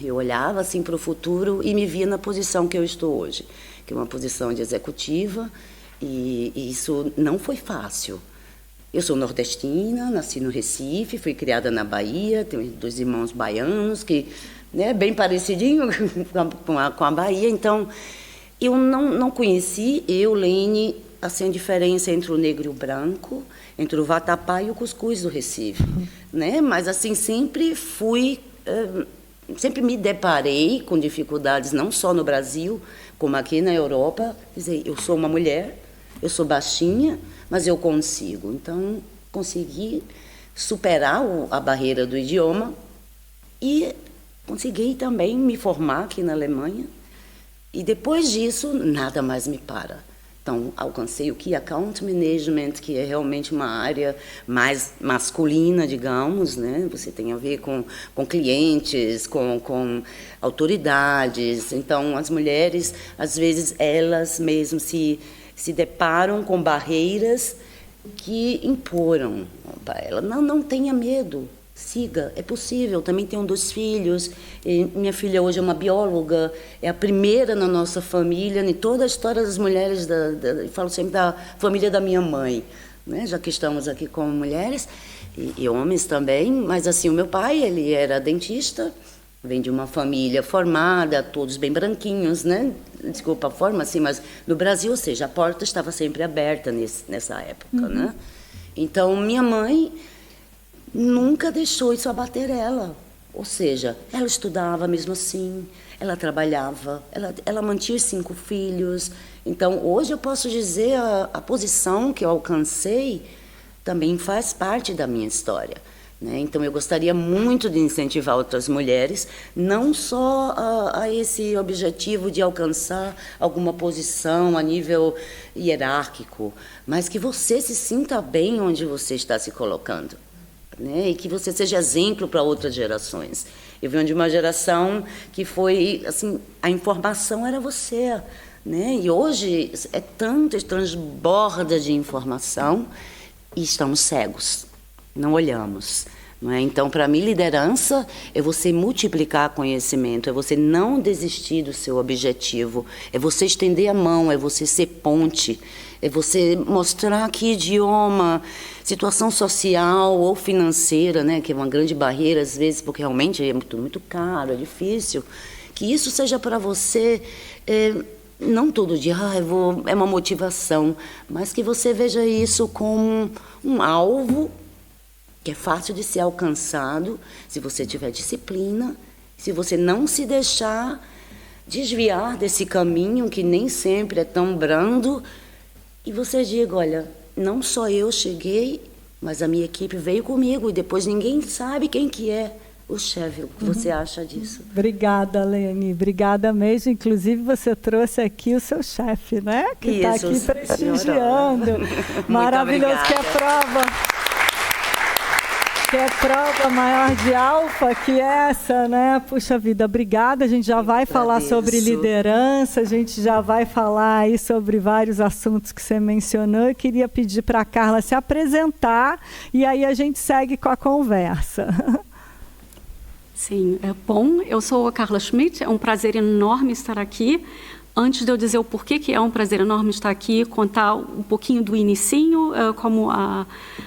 eu olhava assim para o futuro e me via na posição que eu estou hoje, que é uma posição de executiva, e isso não foi fácil. Eu sou nordestina, nasci no Recife, fui criada na Bahia, tenho 2 irmãos baianos, que é bem parecidinho com a Bahia, então eu não conheci, Lene, assim, a diferença entre o negro e o branco, entre o vatapá e o cuscuz do Recife, né? Mas assim, sempre me deparei com dificuldades, não só no Brasil, como aqui na Europa. Quer dizer, eu sou uma mulher, eu sou baixinha, mas eu consigo. Então, consegui superar a barreira do idioma e consegui também me formar aqui na Alemanha. E depois disso, nada mais me para. Então, alcancei o Key Account Management, que é realmente uma área mais masculina, digamos, né? Você tem a ver com clientes, com autoridades. Então, as mulheres, às vezes, elas mesmas se deparam com barreiras que imporam para ela. Não tenha medo. Siga, é possível. Também tenho 2 filhos. E minha filha hoje é uma bióloga, é a primeira na nossa família, em toda a história das mulheres, eu falo sempre da família da minha mãe, né? Já que estamos aqui como mulheres, e homens também, mas assim, o meu pai, ele era dentista, vem de uma família formada, todos bem branquinhos, né? Desculpa a forma, assim, mas no Brasil, ou seja, a porta estava sempre aberta nessa época, né? Então, minha mãe nunca deixou isso abater ela. Ou seja, ela estudava mesmo assim, ela trabalhava, ela mantinha os 5 filhos. Então, hoje eu posso dizer a posição que eu alcancei também faz parte da minha história, né? Então, eu gostaria muito de incentivar outras mulheres, não só a esse objetivo de alcançar alguma posição a nível hierárquico, mas que você se sinta bem onde você está se colocando, né? E que você seja exemplo para outras gerações. Eu venho de uma geração que foi, assim, a informação era você, né? E hoje é tanto, transborda de informação e estamos cegos, não olhamos, não é? Então, para mim, liderança é você multiplicar conhecimento, é você não desistir do seu objetivo, é você estender a mão, é você ser ponte, é você mostrar que idioma, situação social ou financeira, né, que é uma grande barreira às vezes, porque realmente é muito caro, é difícil, que isso seja para você, não todo dia, é uma motivação, mas que você veja isso como um alvo que é fácil de ser alcançado se você tiver disciplina, se você não se deixar desviar desse caminho que nem sempre é tão brando, e você diga, olha, não só eu cheguei, mas a minha equipe veio comigo, e depois ninguém sabe quem que é o chefe. O que você acha disso? Obrigada, Lene. Obrigada mesmo. Inclusive, você trouxe aqui o seu chefe, né? Que está aqui prestigiando. Maravilhoso, que é prova. Que é prova maior de alfa que essa, né? Puxa vida, obrigada. A gente já vai falar sobre liderança, a gente já vai falar aí sobre vários assuntos que você mencionou. Eu queria pedir para a Carla se apresentar e aí a gente segue com a conversa. Sim, bom, eu sou a Carla Schmidt, é um prazer enorme estar aqui. Antes de eu dizer o porquê que é um prazer enorme estar aqui, contar um pouquinho do inicinho, como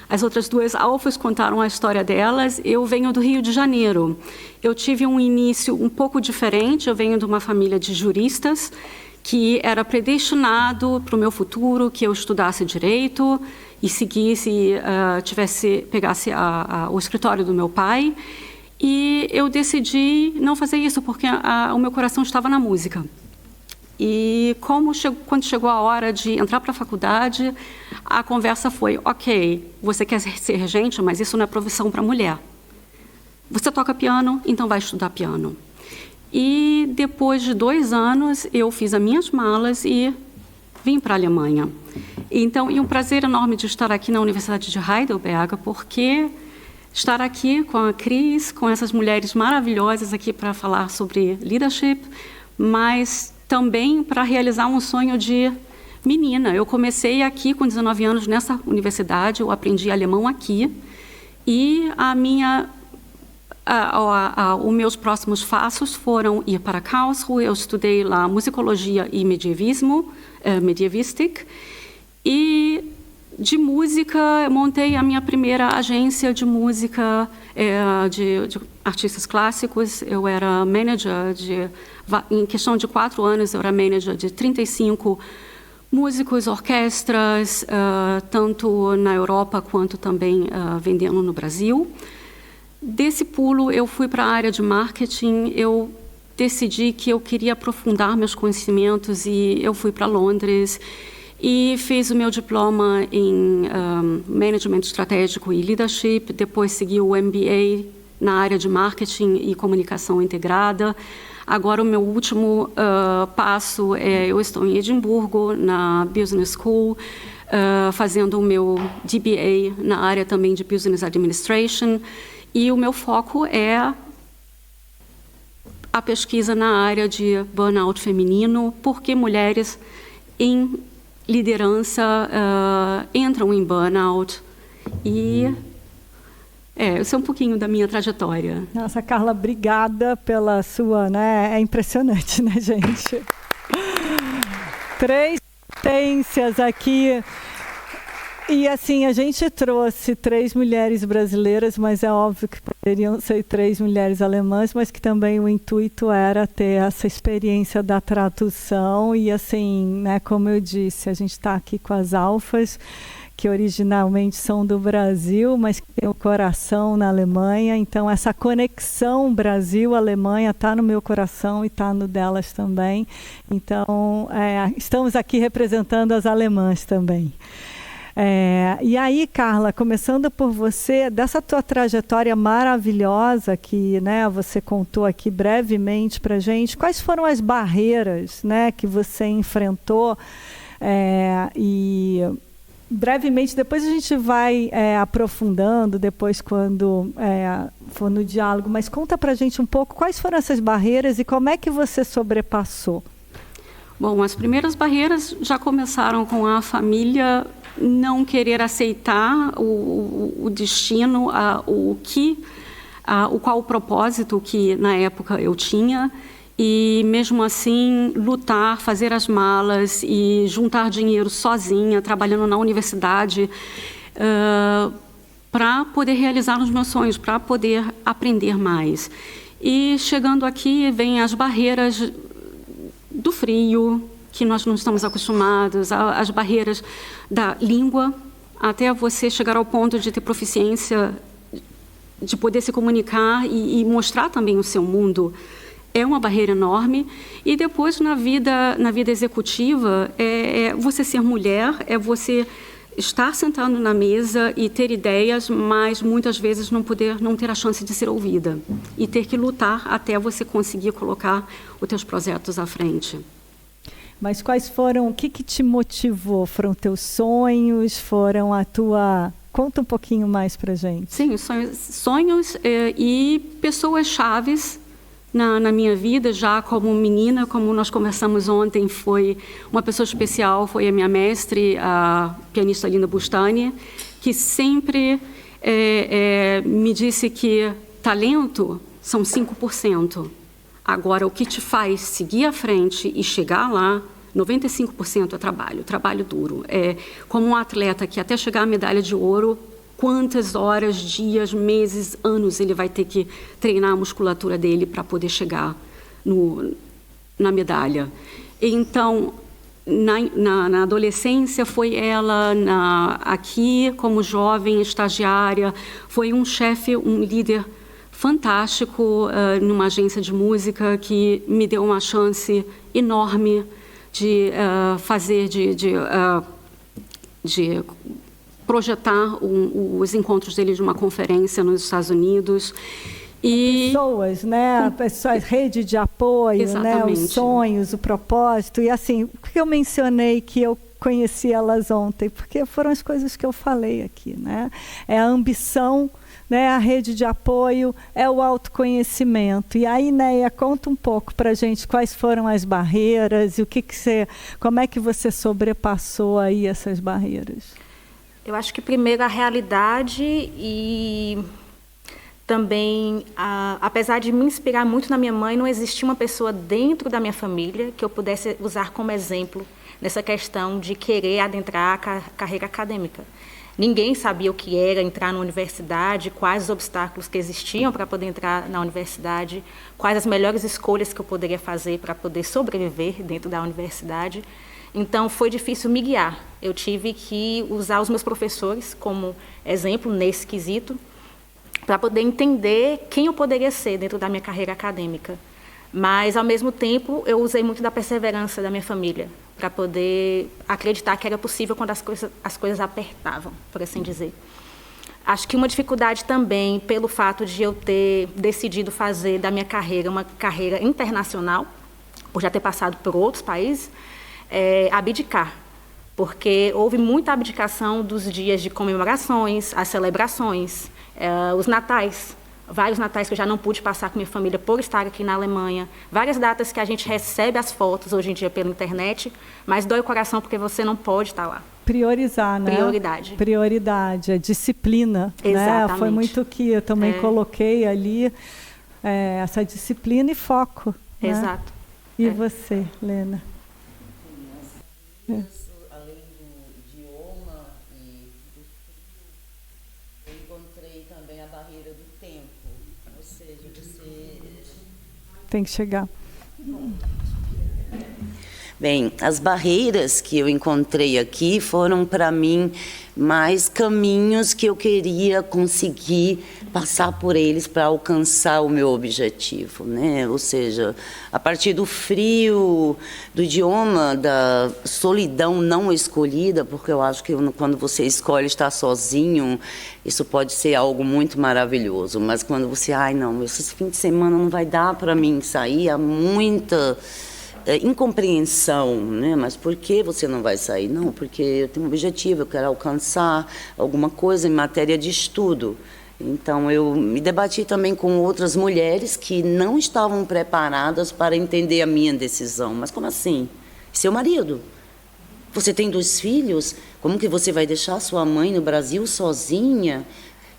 as outras 2 alfas contaram a história delas, eu venho do Rio de Janeiro. Eu tive um início um pouco diferente, eu venho de uma família de juristas, que era predestinado para o meu futuro, que eu estudasse direito e seguisse, pegasse o escritório do meu pai. E eu decidi não fazer isso, porque o meu coração estava na música. E quando chegou a hora de entrar para a faculdade, a conversa foi, ok, você quer ser regente, mas isso não é profissão para mulher. Você toca piano, então vai estudar piano. E depois de 2 anos, eu fiz as minhas malas e vim para a Alemanha. Então, e um prazer enorme de estar aqui na Universidade de Heidelberg, porque estar aqui com a Cris, com essas mulheres maravilhosas aqui para falar sobre leadership, mas também para realizar um sonho de menina. Eu comecei aqui com 19 anos nessa universidade, eu aprendi alemão aqui, e os meus próximos passos foram ir para Karlsruhe. Eu estudei lá musicologia e medievistic, e de música montei a minha primeira agência de música de artistas clássicos. Eu era manager em questão de 4 anos, eu era manager de 35 músicos, orquestras, tanto na Europa quanto também vendendo no Brasil. Desse pulo, eu fui para a área de marketing. Eu decidi que eu queria aprofundar meus conhecimentos e eu fui para Londres e fiz o meu diploma em Management Estratégico e Leadership. Depois segui o MBA na área de Marketing e Comunicação Integrada. Agora, o meu último passo eu estou em Edimburgo, na Business School, fazendo o meu DBA na área também de Business Administration, e o meu foco é a pesquisa na área de burnout feminino, porque mulheres em liderança entram em burnout, e isso é um pouquinho da minha trajetória. Nossa, Carla, obrigada pela sua, né? É impressionante, né, gente? 3 competências aqui. E assim, a gente trouxe 3 mulheres brasileiras, mas é óbvio que poderiam ser 3 mulheres alemãs, mas que também o intuito era ter essa experiência da tradução. E assim, né, como eu disse, a gente está aqui com as alfas, que originalmente são do Brasil, mas que tem o coração na Alemanha. Então, essa conexão Brasil-Alemanha está no meu coração e está no delas também. Então, estamos aqui representando as alemãs também. E aí, Carla, começando por você, dessa tua trajetória maravilhosa que, né, você contou aqui brevemente para a gente, quais foram as barreiras, né, que você enfrentou? E brevemente, depois a gente vai aprofundando, depois quando for no diálogo, mas conta para a gente um pouco quais foram essas barreiras e como é que você sobrepassou. Bom, as primeiras barreiras já começaram com a família não querer aceitar o destino, qual o propósito que na época eu tinha, e mesmo assim lutar, fazer as malas e juntar dinheiro sozinha, trabalhando na universidade, para poder realizar os meus sonhos, para poder aprender mais. E chegando aqui, vem as barreiras do frio, que nós não estamos acostumados, as barreiras da língua, até você chegar ao ponto de ter proficiência, de poder se comunicar e mostrar também o seu mundo. É uma barreira enorme. E depois, na vida executiva, você ser mulher, é você estar sentado na mesa e ter ideias, mas muitas vezes não ter a chance de ser ouvida. E ter que lutar até você conseguir colocar os teus projetos à frente. Mas quais foram, o que te motivou? Foram teus sonhos? Foram a tua... Conta um pouquinho mais pra gente. Sim, sonhos e pessoas chaves na minha vida, já como menina, como nós conversamos ontem, foi uma pessoa especial, foi a minha mestre, a pianista Linda Bustani, que sempre me disse que talento são 5%. Agora, o que te faz seguir à frente e chegar lá, 95% é trabalho duro. Como um atleta que até chegar à medalha de ouro, quantas horas, dias, meses, anos ele vai ter que treinar a musculatura dele para poder chegar na medalha. Então, na adolescência, foi ela, aqui como jovem, estagiária, foi um chefe, um líder fantástico numa agência de música que me deu uma chance enorme de projetar os encontros dele de uma conferência nos Estados Unidos. E pessoas, né? Pessoas, rede de apoio, né? Os sonhos, o propósito. E assim, por que eu mencionei que eu conheci elas ontem? Porque foram as coisas que eu falei aqui, né? É a ambição, né, a rede de apoio, é o autoconhecimento. E aí, Neia, conta um pouco para a gente quais foram as barreiras e como é que você sobrepassou aí essas barreiras. Eu acho que primeiro a realidade e também, apesar de me inspirar muito na minha mãe, não existia uma pessoa dentro da minha família que eu pudesse usar como exemplo nessa questão de querer adentrar a carreira acadêmica. Ninguém sabia o que era entrar na universidade, quais os obstáculos que existiam para poder entrar na universidade, quais as melhores escolhas que eu poderia fazer para poder sobreviver dentro da universidade. Então, foi difícil me guiar. Eu tive que usar os meus professores como exemplo nesse quesito, para poder entender quem eu poderia ser dentro da minha carreira acadêmica. Mas, ao mesmo tempo, eu usei muito da perseverança da minha família, para poder acreditar que era possível quando as coisas apertavam, por assim dizer. Acho que uma dificuldade também, pelo fato de eu ter decidido fazer da minha carreira uma carreira internacional, por já ter passado por outros países, é abdicar. Porque houve muita abdicação dos dias de comemorações, as celebrações, os natais. Vários natais que eu já não pude passar com minha família por estar aqui na Alemanha. Várias datas que a gente recebe as fotos hoje em dia pela internet, mas dói o coração porque você não pode estar lá. Priorizar, né? Prioridade. Prioridade, a disciplina. Exatamente. Né? Foi muito que eu também coloquei ali, essa disciplina e foco. Exato. Né? E você, Lena? Além do idioma e do frio, eu encontrei também a barreira do tempo. Ou seja, você... Tem que chegar. Bem, as barreiras que eu encontrei aqui foram para mim mais caminhos que eu queria conseguir passar por eles para alcançar o meu objetivo, né? Ou seja, a partir do frio, do idioma, da solidão não escolhida, porque eu acho que quando você escolhe estar sozinho, isso pode ser algo muito maravilhoso, mas quando você, não, esse fim de semana não vai dar para mim sair, há muita incompreensão, né? Mas por que você não vai sair? Não, porque eu tenho um objetivo, eu quero alcançar alguma coisa em matéria de estudo. Então, eu me debati também com outras mulheres que não estavam preparadas para entender a minha decisão. Mas como assim? Seu marido? Você tem 2 filhos? Como que você vai deixar sua mãe no Brasil sozinha?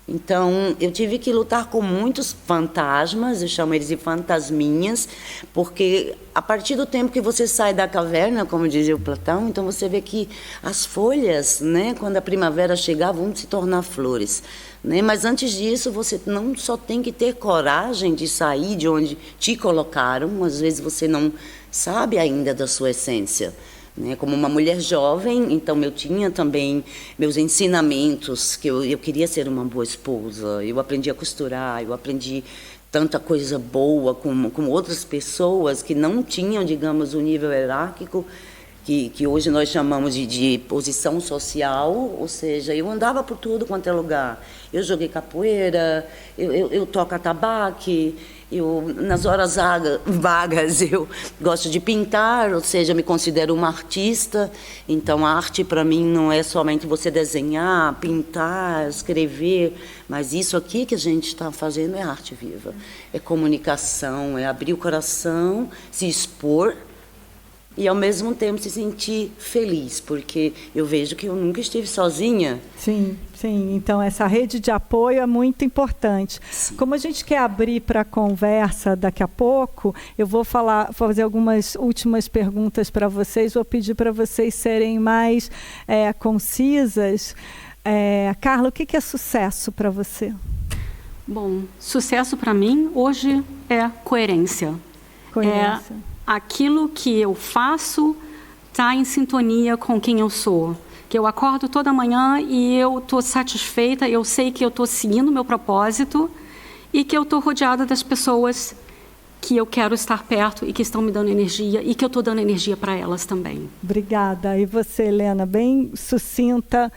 Então, eu tive que lutar com muitos fantasmas, eu chamo eles de fantasminhas, porque a partir do tempo que você sai da caverna, como dizia o Platão, então você vê que as folhas, né, quando a primavera chegar, vão se tornar flores. Né? Mas antes disso, você não só tem que ter coragem de sair de onde te colocaram, às vezes você não sabe ainda da sua essência. Né, como uma mulher jovem, então eu tinha também meus ensinamentos, que eu queria ser uma boa esposa, eu aprendi a costurar, eu aprendi tanta coisa boa com outras pessoas que não tinham, digamos, o nível hierárquico, que hoje nós chamamos de posição social, ou seja, eu andava por tudo quanto é lugar. Eu joguei capoeira, eu toco atabaque, nas horas vagas eu gosto de pintar, ou seja, me considero uma artista. Então, a arte para mim não é somente você desenhar, pintar, escrever, mas isso aqui que a gente está fazendo é arte viva. É comunicação, é abrir o coração, se expor e, ao mesmo tempo, se sentir feliz, porque eu vejo que eu nunca estive sozinha. Sim, sim. Então, essa rede de apoio é muito importante. Sim. Como a gente quer abrir para a conversa daqui a pouco, eu vou fazer algumas últimas perguntas para vocês, vou pedir para vocês serem mais concisas. Carla, o que é sucesso para você? Bom, sucesso para mim hoje é coerência. Coerência. Aquilo que eu faço está em sintonia com quem eu sou. Que eu acordo toda manhã e eu estou satisfeita, eu sei que eu estou seguindo o meu propósito e que eu estou rodeada das pessoas que eu quero estar perto e que estão me dando energia e que eu estou dando energia para elas também. Obrigada. E você, Helena, bem sucinta,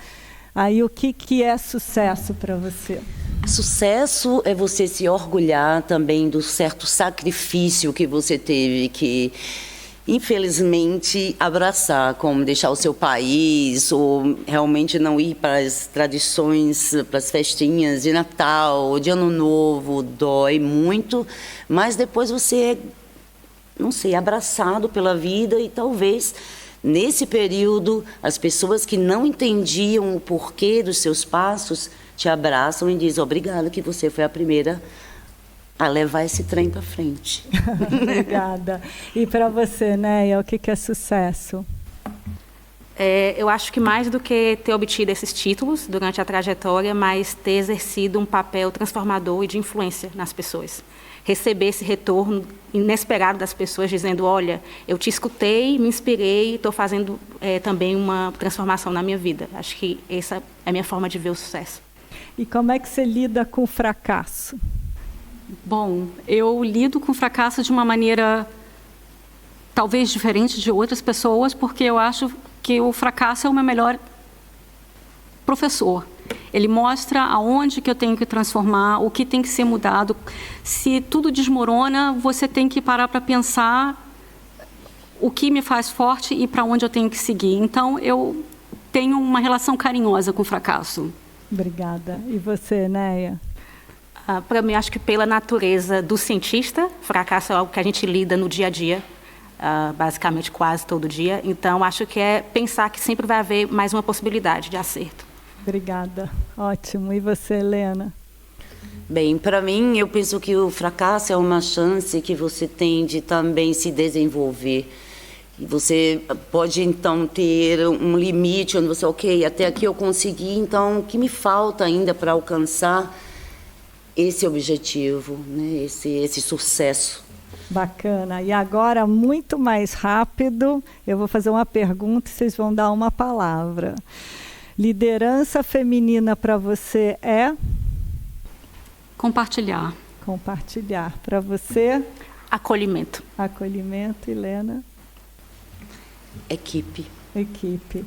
aí o que é sucesso para você? Sucesso é você se orgulhar também do certo sacrifício que você teve que, infelizmente, abraçar, como deixar o seu país ou realmente não ir para as tradições, para as festinhas de Natal, de Ano Novo, dói muito, mas depois você é, não sei, abraçado pela vida e talvez nesse período as pessoas que não entendiam o porquê dos seus passos te abraçam e dizem obrigada que você foi a primeira a levar esse trem para frente. Obrigada. E para você, Neia, o que é sucesso? Eu acho que mais do que ter obtido esses títulos durante a trajetória, mas ter exercido um papel transformador e de influência nas pessoas. Receber esse retorno inesperado das pessoas dizendo, olha, eu te escutei, me inspirei, estou fazendo também uma transformação na minha vida. Acho que essa é a minha forma de ver o sucesso. E como é que você lida com o fracasso? Bom, eu lido com o fracasso de uma maneira talvez diferente de outras pessoas, porque eu acho que o fracasso é o meu melhor professor. Ele mostra aonde que eu tenho que transformar, o que tem que ser mudado. Se tudo desmorona, você tem que parar para pensar o que me faz forte e para onde eu tenho que seguir. Então, eu tenho uma relação carinhosa com o fracasso. Obrigada. E você, Neia? Para mim, acho que pela natureza do cientista, fracasso é algo que a gente lida no dia a dia, basicamente quase todo dia. Então, acho que é pensar que sempre vai haver mais uma possibilidade de acerto. Obrigada. Ótimo. E você, Helena? Bem, para mim, eu penso que o fracasso é uma chance que você tem de também se desenvolver. E você pode, então, ter um limite onde você, ok, até aqui eu consegui, então, o que me falta ainda para alcançar esse objetivo, né? Esse sucesso? Bacana. E agora, muito mais rápido, eu vou fazer uma pergunta e vocês vão dar uma palavra. Liderança feminina para você é? Compartilhar. Compartilhar. Para você? Acolhimento. Acolhimento, Helena? Equipe. Equipe.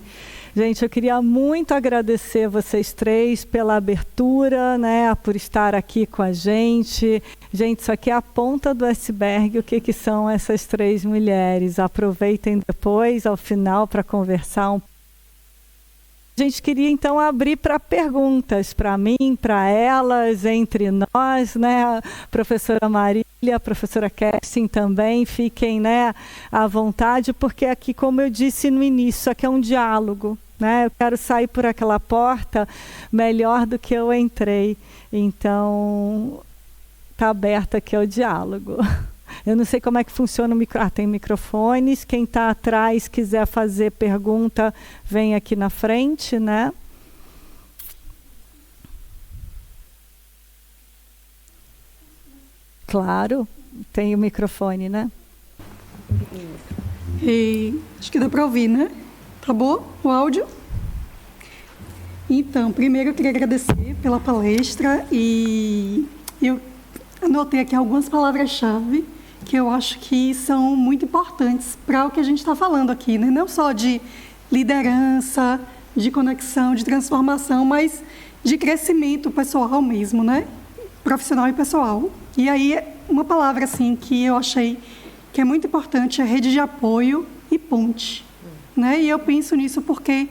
Gente, eu queria muito agradecer vocês três pela abertura, né, por estar aqui com a gente. Gente, isso aqui é a ponta do iceberg, o que são essas três mulheres. Aproveitem depois, ao final, para conversar um pouco. A gente queria, então, abrir para perguntas, para mim, para elas, entre nós, né? A professora Marília, a professora Kerstin também, fiquem, né, à vontade, porque aqui, como eu disse no início, aqui é um diálogo, né? Eu quero sair por aquela porta melhor do que eu entrei. Então, está aberto aqui o diálogo. Eu não sei como é que funciona o microfone. Tem microfones. Quem está atrás quiser fazer pergunta, vem aqui na frente, né? Claro, tem o microfone, né? Acho que dá para ouvir, né? Tá bom o áudio? Então, primeiro eu queria agradecer pela palestra e eu anotei aqui algumas palavras-chave que eu acho que são muito importantes para o que a gente está falando aqui, né? Não só de liderança, de conexão, de transformação, mas de crescimento pessoal mesmo, né? Profissional e pessoal. E aí, uma palavra assim que eu achei que é muito importante é rede de apoio e ponte, né? E eu penso nisso porque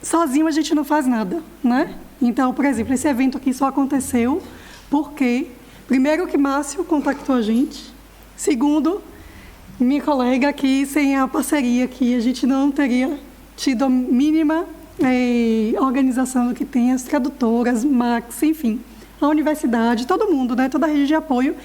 sozinho a gente não faz nada, né? Então, por exemplo, esse evento aqui só aconteceu porque, primeiro, que Márcio contactou a gente. Segundo, minha colega aqui, sem a parceria aqui, a gente não teria tido a mínima organização do que tem as tradutoras, Max, enfim, a universidade, todo mundo, né? Toda a rede de apoio.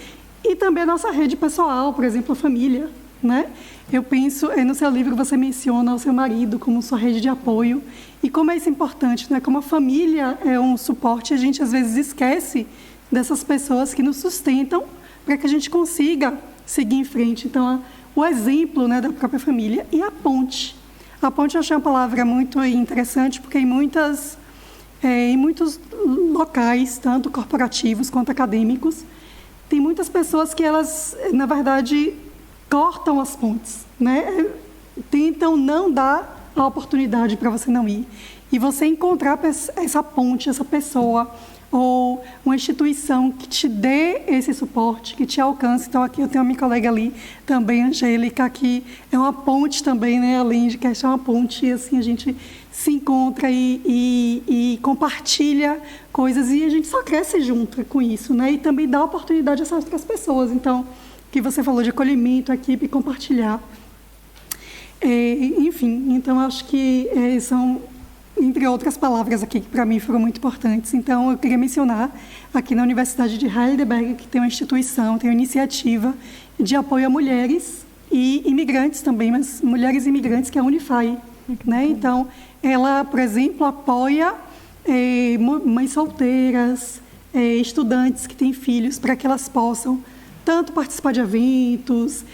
E também a nossa rede pessoal, por exemplo, a família, né? Eu penso, no seu livro você menciona o seu marido como sua rede de apoio. E como é isso importante, né? Como a família é um suporte, a gente às vezes esquece dessas pessoas que nos sustentam para que a gente consiga seguir em frente. Então, o exemplo, né, da própria família e a ponte. A ponte eu achei uma palavra muito interessante, porque em muitos locais, tanto corporativos quanto acadêmicos, tem muitas pessoas que elas, na verdade, cortam as pontes, né? Tentam não dar a oportunidade para você não ir. E você encontrar essa ponte, essa pessoa, ou uma instituição que te dê esse suporte, que te alcance. Então, aqui eu tenho a minha colega ali, também, Angélica, que é uma ponte também, né? Além de que é uma ponte, e assim, a gente se encontra e compartilha coisas, e a gente só cresce junto com isso, né? E também dá oportunidade a essas outras pessoas. Então, que você falou de acolhimento, equipe, compartilhar. Enfim, então, acho que são, entre outras palavras aqui, que para mim foram muito importantes. Então, eu queria mencionar aqui na Universidade de Heidelberg, que tem uma instituição, tem uma iniciativa de apoio a mulheres e imigrantes também, mas mulheres imigrantes, que é a Unify, né? Então, ela, por exemplo, apoia mães solteiras, estudantes que têm filhos, para que elas possam tanto participar de eventos,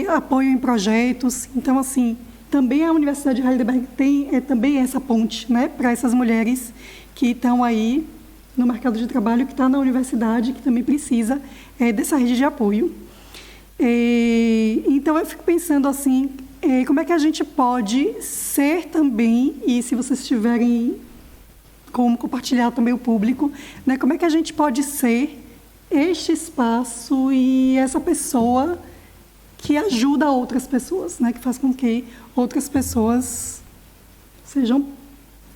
apoio em projetos. Então, assim, também a Universidade de Heidelberg tem também essa ponte, né, para essas mulheres que estão aí no mercado de trabalho, que está na universidade, que também precisa dessa rede de apoio. Então, eu fico pensando assim, como é que a gente pode ser também, e se vocês tiverem como compartilhar também o público, né? Como é que a gente pode ser este espaço e essa pessoa que ajuda outras pessoas, né? Que faz com que outras pessoas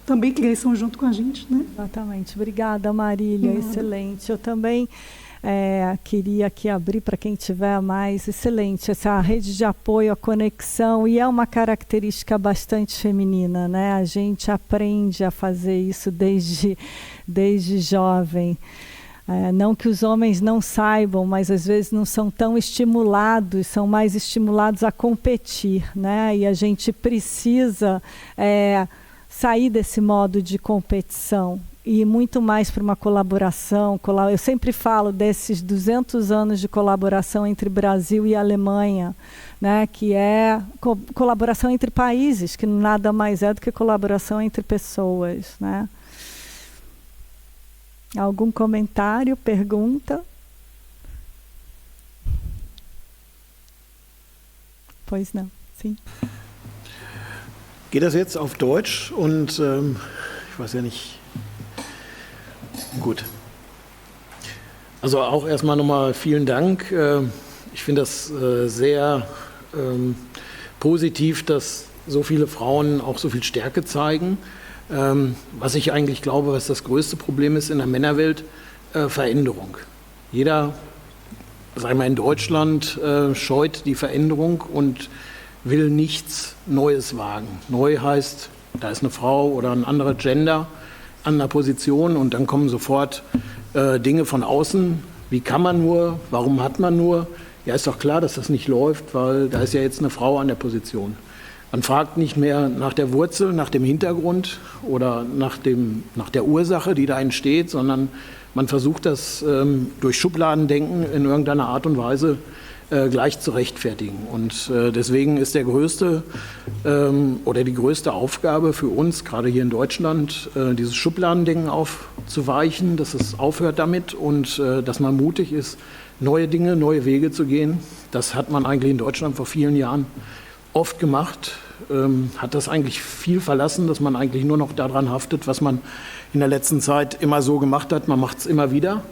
também cresçam junto com a gente, né? Exatamente. Obrigada, Marília. Excelente. Eu também queria aqui abrir para quem tiver mais. Excelente. Essa rede de apoio, a conexão, e é uma característica bastante feminina, né? A gente aprende a fazer isso desde jovem. Não que os homens não saibam, mas às vezes não são tão estimulados, são mais estimulados a competir, né? E a gente precisa sair desse modo de competição e muito mais para uma colaboração. Eu sempre falo desses 200 anos de colaboração entre Brasil e Alemanha, né? Que é colaboração entre países, que nada mais é do que colaboração entre pessoas, né? Algum comentário, pergunta? Pois não, sim. Geht das jetzt auf Deutsch? Und ich weiß ja nicht. Gut. Also auch erstmal nochmal vielen Dank. Ich finde das sehr positiv, dass so viele Frauen auch so viel Stärke zeigen. Was ich eigentlich glaube, was das größte Problem ist in der Männerwelt, Veränderung. Jeder, sagen wir in Deutschland, scheut die Veränderung und will nichts Neues wagen. Neu heißt, da ist eine Frau oder ein anderer Gender an einer Position und dann kommen sofort Dinge von außen. Wie kann man nur? Warum hat man nur? Ja, ist doch klar, dass das nicht läuft, weil da ist ja jetzt eine Frau an der Position. Man fragt nicht mehr nach der Wurzel, nach dem Hintergrund oder nach der Ursache, die da entsteht, sondern man versucht das durch Schubladendenken in irgendeiner Art und Weise gleich zu rechtfertigen. Und deswegen ist die größte Aufgabe für uns, gerade hier in Deutschland, dieses Schubladendenken aufzuweichen, dass es aufhört damit und dass man mutig ist, neue Dinge, neue Wege zu gehen. Das hat man eigentlich in Deutschland vor vielen Jahren oft gemacht, hat das eigentlich viel verlassen, dass man eigentlich nur noch daran haftet, was man in der letzten Zeit immer so gemacht hat. Man macht es immer wieder.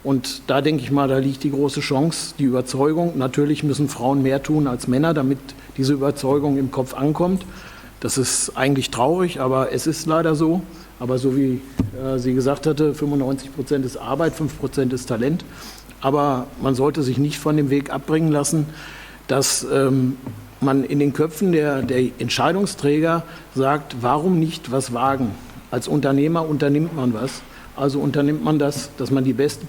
Und da denke ich mal, da liegt die große Chance, die Überzeugung. Natürlich müssen Frauen mehr tun als Männer, damit diese Überzeugung im Kopf ankommt. Das ist eigentlich traurig, aber es ist leider so. Aber so wie sie gesagt hatte, 95% ist Arbeit, 5% ist Talent. Aber man sollte sich nicht von dem Weg abbringen lassen, dass man in den Köpfen der Entscheidungsträger sagt, warum nicht was wagen? Als Unternehmer unternimmt man was. Also unternimmt man das, dass man die beste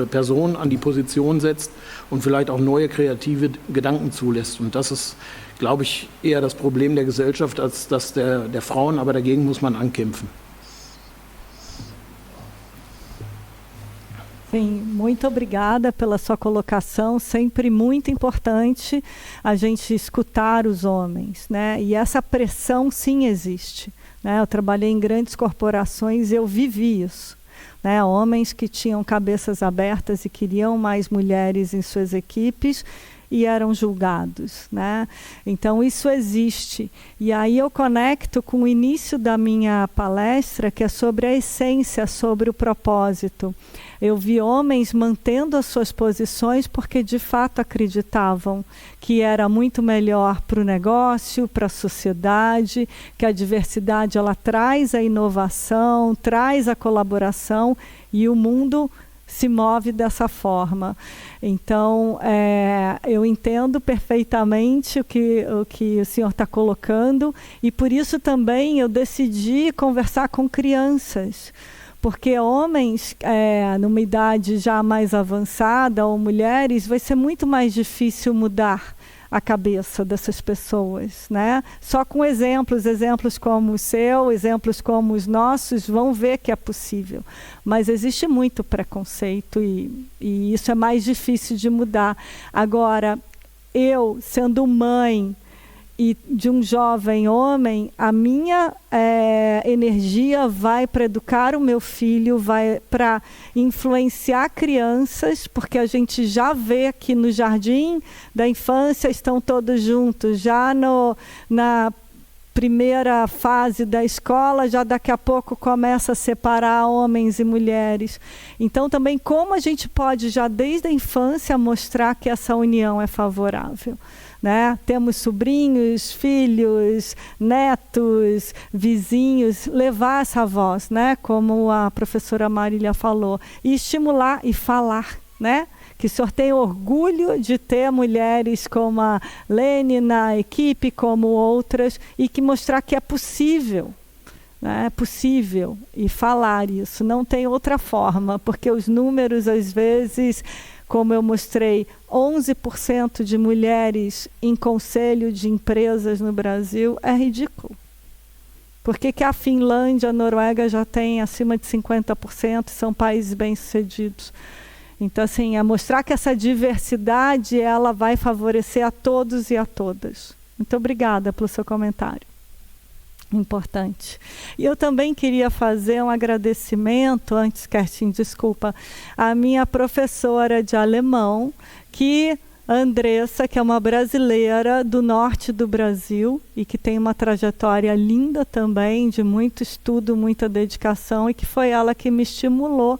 Person an die Position setzt und vielleicht auch neue kreative Gedanken zulässt. Und das ist, glaube ich, eher das Problem der Gesellschaft als das der Frauen, aber dagegen muss man ankämpfen. Sim, muito obrigada pela sua colocação, sempre muito importante a gente escutar os homens, né? E essa pressão sim existe, né? Eu trabalhei em grandes corporações e eu vivi isso, né? Homens que tinham cabeças abertas e queriam mais mulheres em suas equipes e eram julgados, né? Então isso existe. E aí eu conecto com o início da minha palestra, que é sobre a essência, sobre o propósito. Eu vi homens mantendo as suas posições porque de fato acreditavam que era muito melhor para o negócio, para a sociedade, que a diversidade ela traz a inovação, traz a colaboração e o mundo se move dessa forma. Então, eu entendo perfeitamente o que o senhor está colocando e por isso também eu decidi conversar com crianças. Porque homens, numa idade já mais avançada, ou mulheres, vai ser muito mais difícil mudar a cabeça dessas pessoas, né? Só com exemplos como o seu, exemplos como os nossos, vão ver que é possível. Mas existe muito preconceito e isso é mais difícil de mudar. Agora, eu, sendo mãe e de um jovem homem, a minha energia vai para educar o meu filho, vai para influenciar crianças, porque a gente já vê que no jardim da infância estão todos juntos, já na primeira fase da escola, já daqui a pouco começa a separar homens e mulheres. Então, também como a gente pode, já desde a infância, mostrar que essa união é favorável. Né? Temos sobrinhos, filhos, netos, vizinhos, levar essa voz, né? Como a professora Marília falou, e estimular e falar, né? Que o senhor tem orgulho de ter mulheres como a Lene na equipe, como outras, e que mostrar que é possível. É possível, e falar isso. Não tem outra forma, porque os números, às vezes, como eu mostrei, 11% de mulheres em conselho de empresas no Brasil é ridículo. Por que a Finlândia, a Noruega já tem acima de 50% e são países bem-sucedidos? Então, assim, é mostrar que essa diversidade ela vai favorecer a todos e a todas. Muito obrigada pelo seu comentário. Importante. E eu também queria fazer um agradecimento, antes, Kerstin, desculpa, à minha professora de alemão, Andressa, que é uma brasileira do norte do Brasil e que tem uma trajetória linda também, de muito estudo, muita dedicação, e que foi ela que me estimulou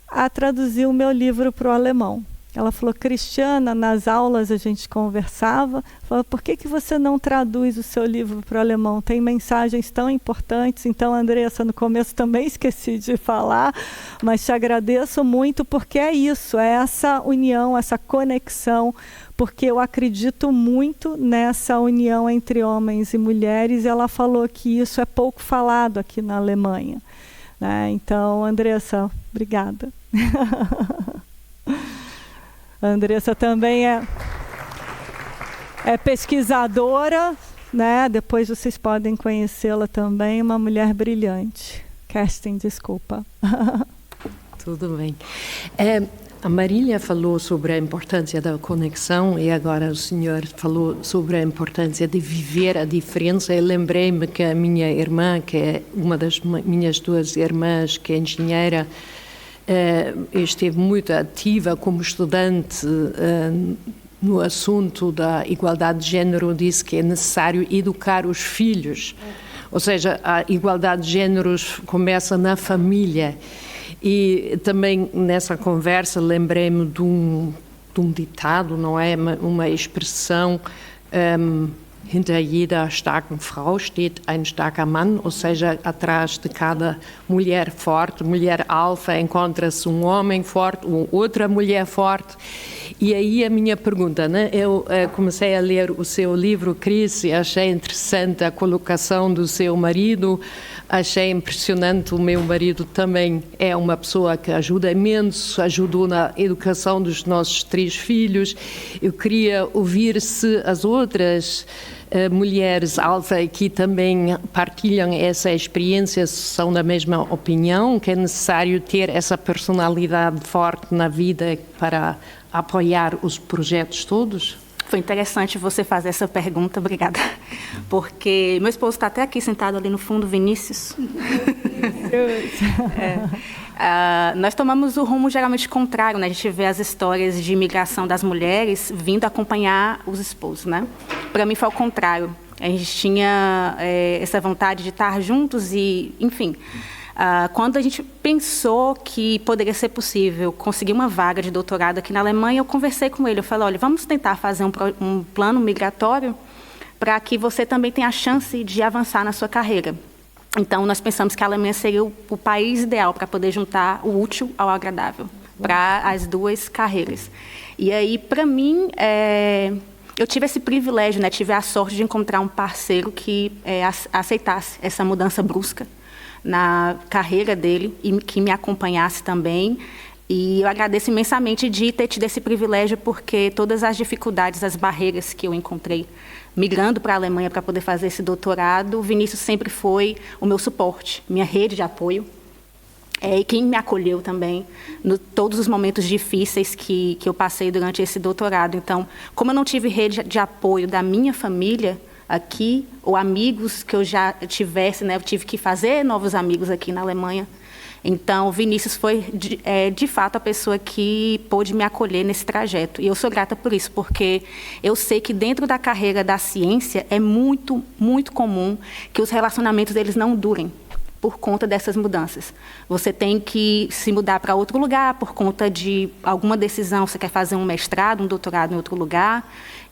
a traduzir o meu livro para o alemão. Ela falou: Cristiana, nas aulas a gente conversava, falou: por que você não traduz o seu livro para o alemão? Tem mensagens tão importantes. Então, Andressa, no começo também esqueci de falar, mas te agradeço muito, porque é isso, é essa união, essa conexão, porque eu acredito muito nessa união entre homens e mulheres, e ela falou que isso é pouco falado aqui na Alemanha. Né? Então, Andressa, obrigada. A Andressa também é pesquisadora, né? Depois vocês podem conhecê-la também, uma mulher brilhante. Kerstin, desculpa. Tudo bem. A Marília falou sobre a importância da conexão e agora o senhor falou sobre a importância de viver a diferença. Eu lembrei-me que a minha irmã, que é uma das minhas duas irmãs, que é engenheira, esteve muito ativa como estudante no assunto da igualdade de género, disse que é necessário educar os filhos. Ou seja, a igualdade de géneros começa na família. E também nessa conversa lembrei-me de um ditado, não é? Uma expressão, hinter jeder starken Frau steht ein starker Mann, ou seja, atrás de cada mulher forte, mulher alfa, encontra-se um homem forte, outra mulher forte. E aí a minha pergunta, né? Eu comecei a ler o seu livro, Cris, e achei interessante a colocação do seu marido, achei impressionante. O meu marido também é uma pessoa que ajuda imenso, ajudou na educação dos nossos 3 filhos. Eu queria ouvir se as outras mulheres alfa aqui também partilham essa experiência, são da mesma opinião, que é necessário ter essa personalidade forte na vida para apoiar os projetos todos? Foi interessante você fazer essa pergunta, obrigada. Porque meu esposo está até aqui sentado ali no fundo, Vinícius. Nós tomamos o rumo geralmente contrário, né? A gente vê as histórias de imigração das mulheres vindo acompanhar os esposos, né? Para mim foi ao contrário. A gente tinha essa vontade de estar juntos e, enfim... quando a gente pensou que poderia ser possível conseguir uma vaga de doutorado aqui na Alemanha, eu conversei com ele. Eu falei: olha, vamos tentar fazer um plano migratório para que você também tenha a chance de avançar na sua carreira. Então, nós pensamos que a Alemanha seria o país ideal para poder juntar o útil ao agradável para as 2 carreiras. E aí, para mim, eu tive esse privilégio, né? Tive a sorte de encontrar um parceiro que aceitasse essa mudança brusca na carreira dele e que me acompanhasse também. E eu agradeço imensamente de ter tido esse privilégio, porque todas as dificuldades, as barreiras que eu encontrei migrando para a Alemanha para poder fazer esse doutorado, o Vinícius sempre foi o meu suporte, minha rede de apoio, e quem me acolheu também em todos os momentos difíceis que eu passei durante esse doutorado. Então, como eu não tive rede de apoio da minha família aqui, ou amigos que eu já tivesse, né? Eu tive que fazer novos amigos aqui na Alemanha. Então, o Vinícius foi, de fato, a pessoa que pôde me acolher nesse trajeto. E eu sou grata por isso, porque eu sei que dentro da carreira da ciência é muito, muito comum que os relacionamentos eles não durem por conta dessas mudanças. Você tem que se mudar para outro lugar por conta de alguma decisão, você quer fazer um mestrado, um doutorado em outro lugar,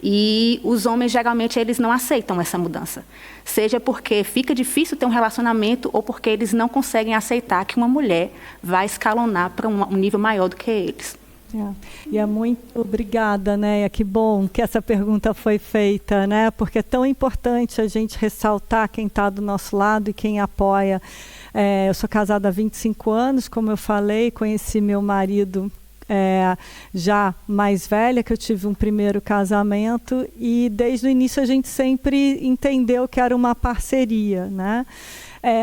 e os homens, geralmente, eles não aceitam essa mudança. Seja porque fica difícil ter um relacionamento ou porque eles não conseguem aceitar que uma mulher vai escalonar para um nível maior do que eles. E é muito obrigada, né? Que bom que essa pergunta foi feita, né? Porque é tão importante a gente ressaltar quem está do nosso lado e quem apoia. Eu sou casada há 25 anos, como eu falei, conheci meu marido já mais velha, que eu tive um primeiro casamento, e desde o início a gente sempre entendeu que era uma parceria, né?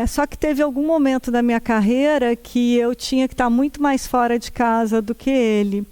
Só que teve algum momento da minha carreira que eu tinha que estar muito mais fora de casa do que ele.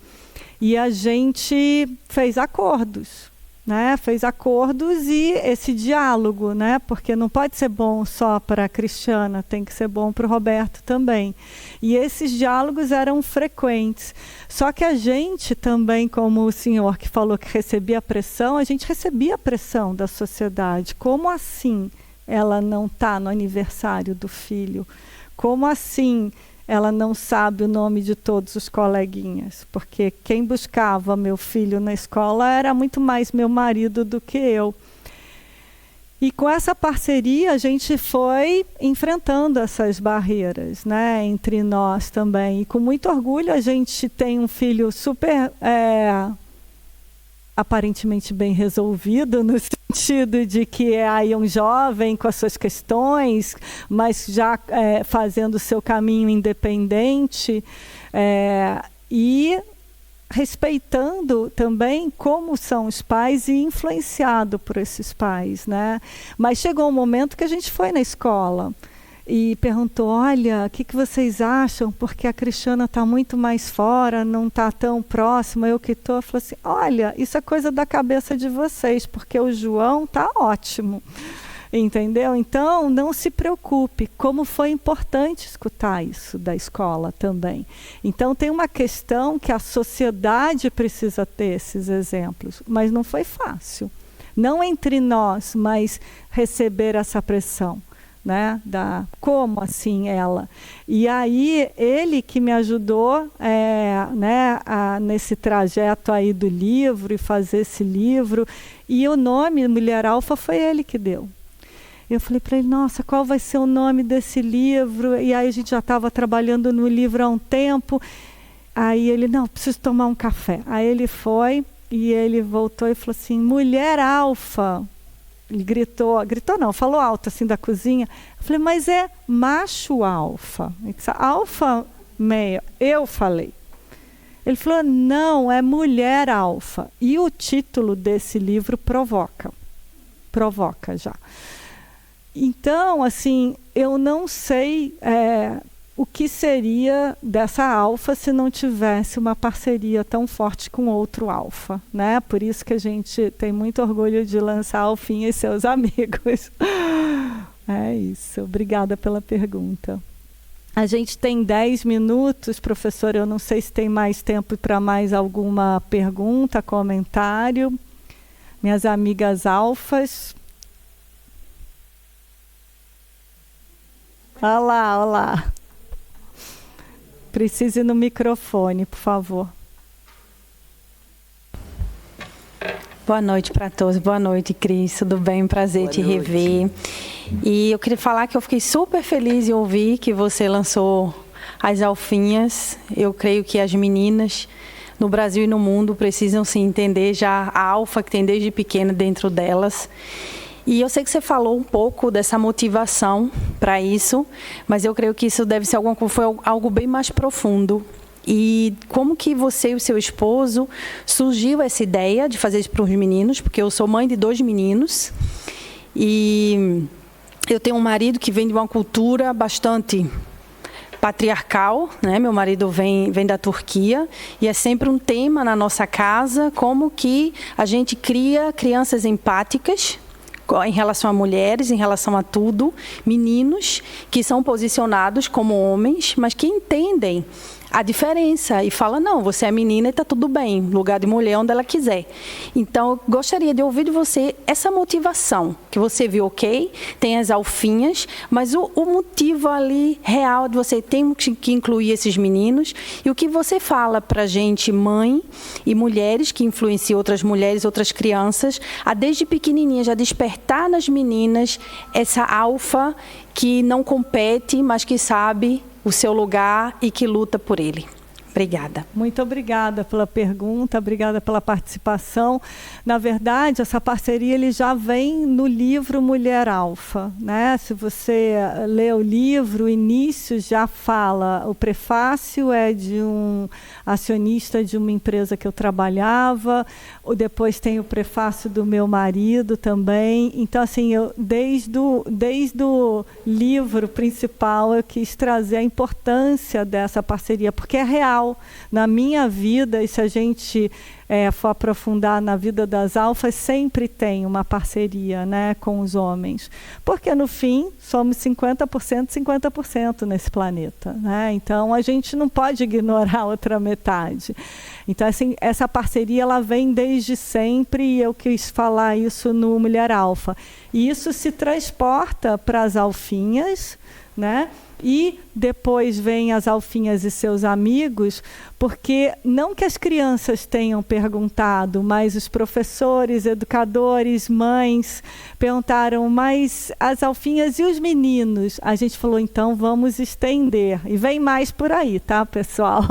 E a gente fez acordos, né? Fez acordos e esse diálogo, né? Porque não pode ser bom só para a Cristiana, tem que ser bom para o Roberto também. E esses diálogos eram frequentes. Só que a gente também, como o senhor que falou que recebia pressão, a gente recebia pressão da sociedade. Como assim ela não está no aniversário do filho? Como assim ela não sabe o nome de todos os coleguinhas? Porque quem buscava meu filho na escola era muito mais meu marido do que eu. E com essa parceria a gente foi enfrentando essas barreiras, né, entre nós também. E com muito orgulho a gente tem um filho super aparentemente bem resolvido, no sentido de que é aí um jovem com as suas questões, mas já fazendo o seu caminho independente, e respeitando também como são os pais e influenciado por esses pais, né? Mas chegou um momento que a gente foi na escola e perguntou, olha, o que vocês acham? Porque a Cristiana está muito mais fora, não está tão próxima, eu que estou. Falei assim, olha, isso é coisa da cabeça de vocês, porque o João está ótimo, entendeu? Então, não se preocupe, como foi importante escutar isso da escola também. Então, tem uma questão que a sociedade precisa ter esses exemplos, mas não foi fácil. Não entre nós, mas receber essa pressão. Né, como assim ela? E aí ele que me ajudou nesse trajeto aí do livro e fazer esse livro, e o nome Mulher Alfa foi ele que deu. Eu falei para ele, nossa, qual vai ser o nome desse livro? E aí a gente já estava trabalhando no livro há um tempo. Aí ele, não, preciso tomar um café. Aí ele foi e ele voltou e falou assim, Mulher Alfa. Ele gritou não, falou alto assim da cozinha. Eu falei, mas é macho alfa. Alfa meio. Eu falei. Ele falou, não, é mulher alfa. E o título desse livro provoca já. Então, assim, eu não sei o que seria dessa alfa se não tivesse uma parceria tão forte com outro alfa, né? Por isso que a gente tem muito orgulho de lançar Alfinha e seus amigos. É isso. Obrigada pela pergunta. A gente tem 10 minutos, professor. Eu não sei se tem mais tempo para mais alguma pergunta, comentário. Minhas amigas alfas. Olá. Precise ir no microfone, por favor. Boa noite para todos. Boa noite, Cris. Tudo bem? Prazer te rever. E eu queria falar que eu fiquei super feliz em ouvir que você lançou as alfinhas. Eu creio que as meninas no Brasil e no mundo precisam se entender já a alfa que tem desde pequena dentro delas. E eu sei que você falou um pouco dessa motivação para isso, mas eu creio que isso deve ser algo bem mais profundo. E como que você e o seu esposo surgiu essa ideia de fazer isso para os meninos? Porque eu sou mãe de 2 meninos e eu tenho um marido que vem de uma cultura bastante patriarcal, né? Meu marido vem da Turquia e é sempre um tema na nossa casa como que a gente cria crianças empáticas em relação a mulheres, em relação a tudo, meninos que são posicionados como homens, mas que entendem a diferença e fala, não, você é menina e está tudo bem, lugar de mulher onde ela quiser. Então, eu gostaria de ouvir de você essa motivação, que você viu, ok, tem as alfinhas, mas o motivo ali real de você tem que incluir esses meninos e o que você fala para a gente, mãe e mulheres, que influenciam outras mulheres, outras crianças, a desde pequenininha já despertar nas meninas essa alfa que não compete, mas que sabe o seu lugar e que luta por ele. Obrigada. Muito obrigada pela pergunta, obrigada pela participação. Na verdade, essa parceria ele já vem no livro Mulher Alfa, né? Se você lê o livro, o início já fala, o prefácio é de um acionista de uma empresa que eu trabalhava, depois tem o prefácio do meu marido também. Então, assim, eu, desde o livro principal, eu quis trazer a importância dessa parceria, porque é real. Na minha vida, e se a gente for aprofundar na vida das alfas, sempre tem uma parceria, né, com os homens. Porque, no fim, somos 50%, 50% nesse planeta, né? Então, a gente não pode ignorar a outra metade. Então, assim, essa parceria ela vem desde sempre e eu quis falar isso no Mulher Alfa. E isso se transporta para as alfinhas, né? E depois vem as alfinhas e seus amigos, porque não que as crianças tenham perguntado, mas os professores, educadores, mães perguntaram, mas as alfinhas e os meninos? A gente falou, então vamos estender. E vem mais por aí, tá, pessoal?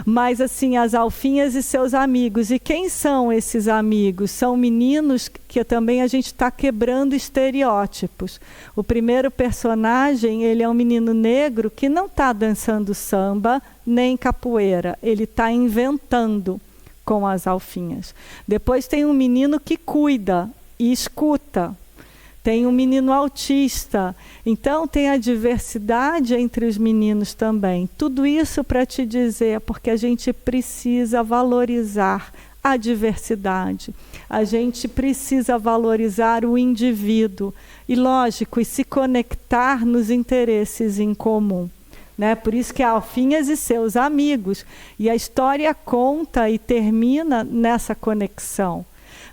Mas assim, as alfinhas e seus amigos. E quem são esses amigos? São meninos que também a gente está quebrando estereótipos. O primeiro personagem, ele é um menino negro que não está dançando samba nem capoeira, ele está inventando com as alfinhas. Depois tem um menino que cuida e escuta, tem um menino autista, então tem a diversidade entre os meninos também. Tudo isso para te dizer, porque a gente precisa valorizar a diversidade, a gente precisa valorizar o indivíduo e, lógico, e se conectar nos interesses em comum, né? Por isso que alfinhas e seus amigos, e a história conta e termina nessa conexão,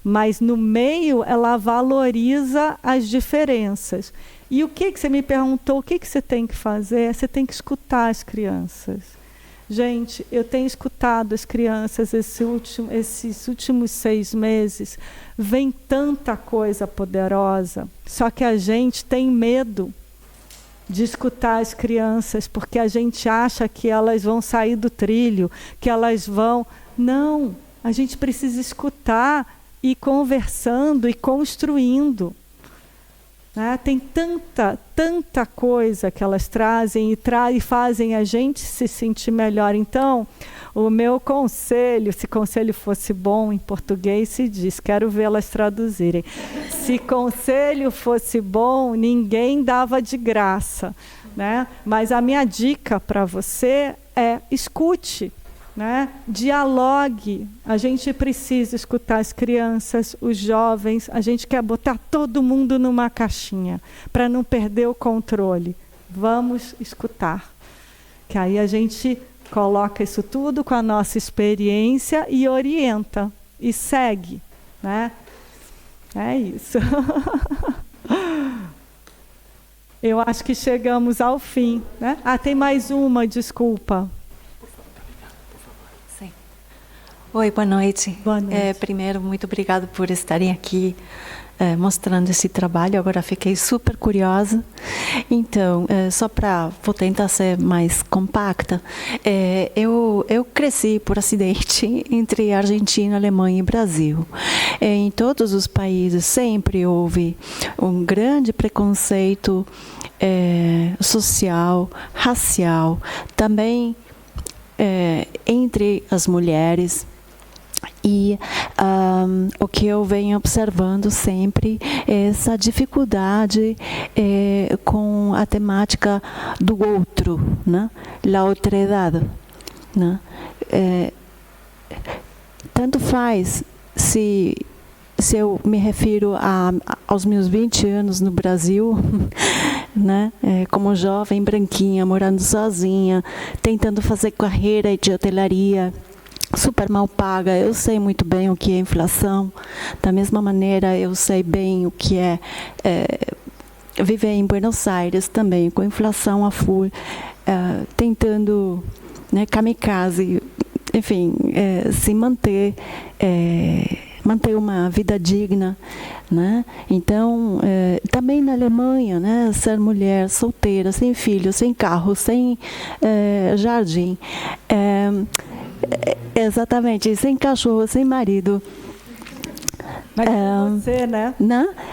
mas no meio ela valoriza as diferenças. E o que você me perguntou, o que você tem que fazer? Você tem que escutar as crianças. Gente, eu tenho escutado as crianças esses últimos 6 meses, vem tanta coisa poderosa, só que a gente tem medo de escutar as crianças, porque a gente acha que elas vão sair do trilho, que elas vão... Não, a gente precisa escutar e ir conversando e construindo. Tem tanta coisa que elas trazem e fazem a gente se sentir melhor. Então, o meu conselho, se conselho fosse bom em português, se diz, quero vê-las traduzirem. Se conselho fosse bom, ninguém dava de graça, né? Mas a minha dica para você é escute. Né? Dialogue, a gente precisa escutar as crianças, os jovens, a gente quer botar todo mundo numa caixinha para não perder o controle. Vamos escutar, que aí a gente coloca isso tudo com a nossa experiência e orienta e segue, né? É isso. Eu acho que chegamos ao fim, né? Tem mais uma, desculpa. Oi, boa noite. Boa noite. Primeiro, muito obrigada por estarem aqui mostrando esse trabalho. Agora fiquei super curiosa. Então, só para vou tentar ser mais compacta, eu cresci por acidente entre Argentina, Alemanha e Brasil. Em todos os países sempre houve um grande preconceito social, racial, também entre as mulheres. E o que eu venho observando sempre é essa dificuldade com a temática do outro, né? La otredad, né? Tanto faz se se eu me refiro aos meus 20 anos no Brasil, né, como jovem branquinha, morando sozinha, tentando fazer carreira de hotelaria, super mal paga. Eu sei muito bem o que é inflação. Da mesma maneira, eu sei bem o que é viver em Buenos Aires também, com inflação a full, tentando, né, kamikaze, enfim, se manter uma vida digna, né? Então, também na Alemanha, né, ser mulher solteira, sem filho, sem carro, sem jardim, exatamente, sem cachorro, sem marido. Mas você, né?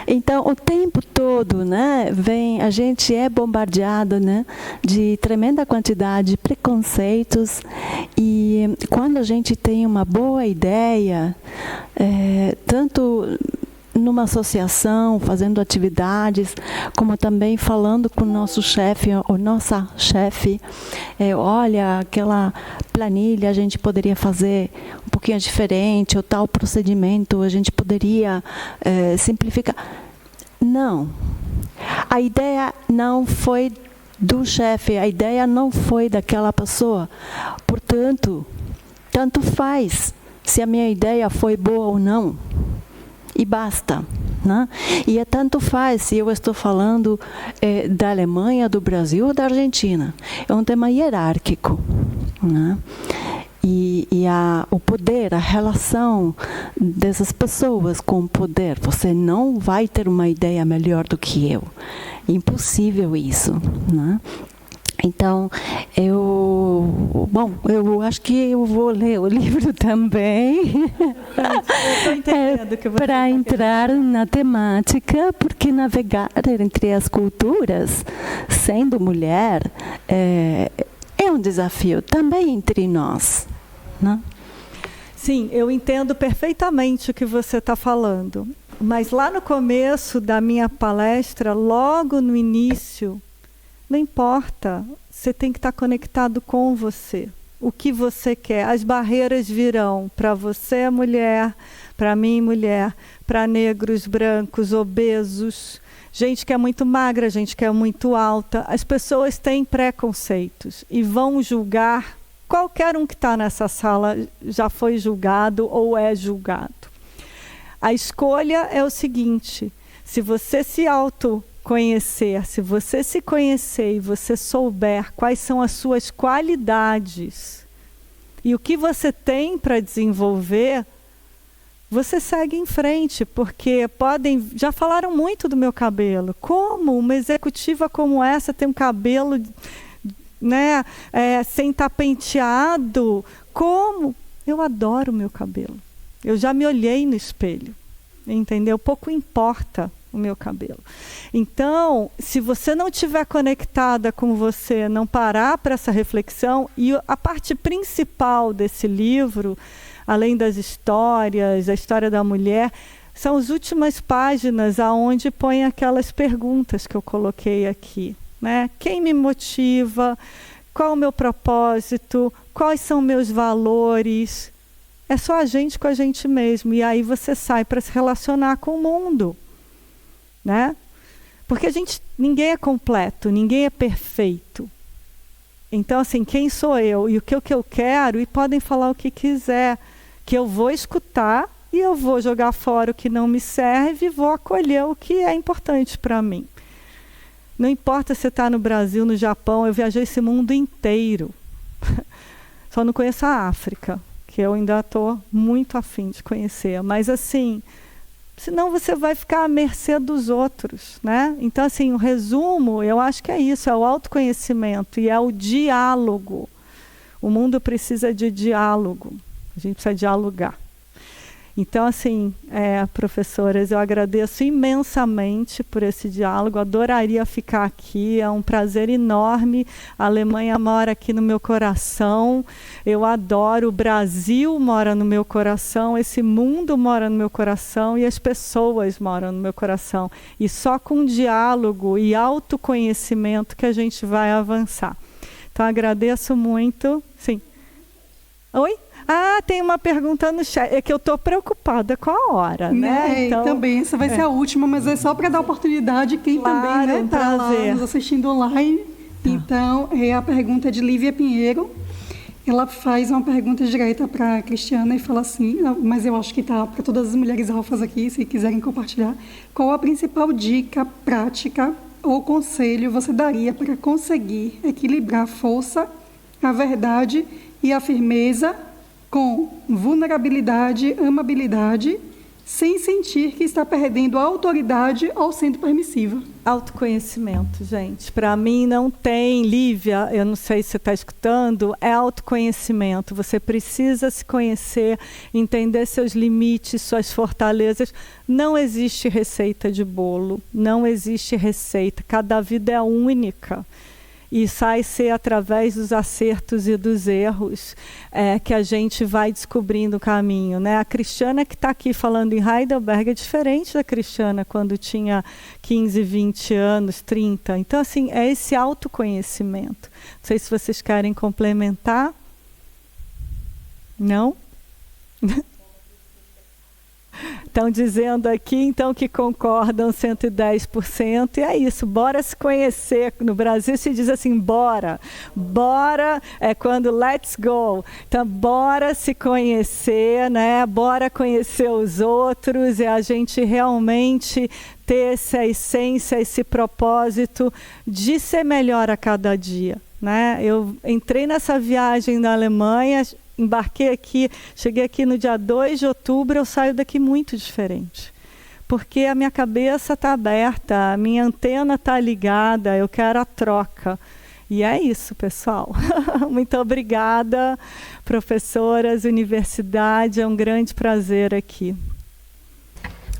Então, o tempo todo, né, a gente é bombardeado, né, de tremenda quantidade de preconceitos, e quando a gente tem uma boa ideia, tanto numa associação, fazendo atividades, como também falando com o nosso chefe, ou nossa chefe, olha, aquela planilha a gente poderia fazer um pouquinho diferente, ou tal procedimento a gente poderia simplificar. Não. A ideia não foi do chefe, a ideia não foi daquela pessoa. Portanto, tanto faz se a minha ideia foi boa ou não. E basta, né? E tanto faz se eu estou falando da Alemanha, do Brasil ou da Argentina. É um tema hierárquico, né? E o poder, a relação dessas pessoas com o poder. Você não vai ter uma ideia melhor do que eu. Impossível isso, né? Então, eu acho que eu vou ler o livro também para entrar na temática, porque navegar entre as culturas, sendo mulher, é um desafio também entre nós, né? Sim, eu entendo perfeitamente o que você está falando, mas lá no começo da minha palestra, logo no início, não importa, você tem que estar conectado com você. O que você quer. As barreiras virão para você, mulher, para mim, mulher, para negros, brancos, obesos, gente que é muito magra, gente que é muito alta. As pessoas têm preconceitos e vão julgar. Qualquer um que está nessa sala já foi julgado ou é julgado. A escolha é o seguinte: se você se autoconhecer, se você se conhecer e você souber quais são as suas qualidades e o que você tem para desenvolver, você segue em frente, porque já falaram muito do meu cabelo. Como uma executiva como essa tem um cabelo, né, sem estar penteado? Como? Eu adoro o meu cabelo. Eu já me olhei no espelho, entendeu? Pouco importa o meu cabelo. Então, se você não estiver conectada com você, não parar para essa reflexão, e a parte principal desse livro, além das histórias, a história da mulher, são as últimas páginas aonde põe aquelas perguntas que eu coloquei aqui, né? Quem me motiva? Qual o meu propósito? Quais são meus valores? É só a gente com a gente mesmo. E aí você sai para se relacionar com o mundo, né? Porque ninguém é completo, ninguém é perfeito. Então, assim, quem sou eu e o que eu quero? E podem falar o que quiser, que eu vou escutar e eu vou jogar fora o que não me serve e vou acolher o que é importante para mim. Não importa se você está no Brasil, no Japão, eu viajei esse mundo inteiro. Só não conheço a África, que eu ainda estou muito afim de conhecer. Mas, assim, senão você vai ficar à mercê dos outros, né? Então, assim, o resumo, eu acho que é isso, é o autoconhecimento e é o diálogo. O mundo precisa de diálogo. A gente precisa dialogar. Então, assim, professoras, eu agradeço imensamente por esse diálogo, adoraria ficar aqui, é um prazer enorme. A Alemanha mora aqui no meu coração, eu adoro, o Brasil mora no meu coração, esse mundo mora no meu coração e as pessoas moram no meu coração. E só com diálogo e autoconhecimento que a gente vai avançar. Então, agradeço muito. Sim. Oi? Ah, tem uma pergunta no chat. É que eu estou preocupada com a hora, né? Então, também, essa vai ser a última, mas é só para dar oportunidade quem também está lá nos assistindo online. Tá. Então, a pergunta é de Lívia Pinheiro. Ela faz uma pergunta direta para a Cristiana e fala assim, mas eu acho que está para todas as mulheres alfas aqui, se quiserem compartilhar. Qual a principal dica prática ou conselho você daria para conseguir equilibrar a força, a verdade e a firmeza com vulnerabilidade, amabilidade, sem sentir que está perdendo a autoridade ou sendo permissiva? Autoconhecimento, gente. Para mim não tem, Lívia, eu não sei se você está escutando, é autoconhecimento. Você precisa se conhecer, entender seus limites, suas fortalezas. Não existe receita de bolo, não existe receita. Cada vida é única. E sai ser através dos acertos e dos erros que a gente vai descobrindo o caminho, né? A Cristiana que está aqui falando em Heidelberg é diferente da Cristiana quando tinha 15, 20 anos, 30. Então, assim, é esse autoconhecimento. Não sei se vocês querem complementar. Não? Estão dizendo aqui, então, que concordam 110%, e é isso, bora se conhecer. No Brasil se diz assim, bora é quando let's go. Então, bora se conhecer, né? Bora conhecer os outros, e a gente realmente ter essa essência, esse propósito de ser melhor a cada dia, né? Eu entrei nessa viagem na Alemanha, embarquei aqui, cheguei aqui no dia 2 de outubro, eu saio daqui muito diferente. Porque a minha cabeça está aberta, a minha antena está ligada, eu quero a troca. E é isso, pessoal. Muito obrigada, professoras, universidade, é um grande prazer aqui.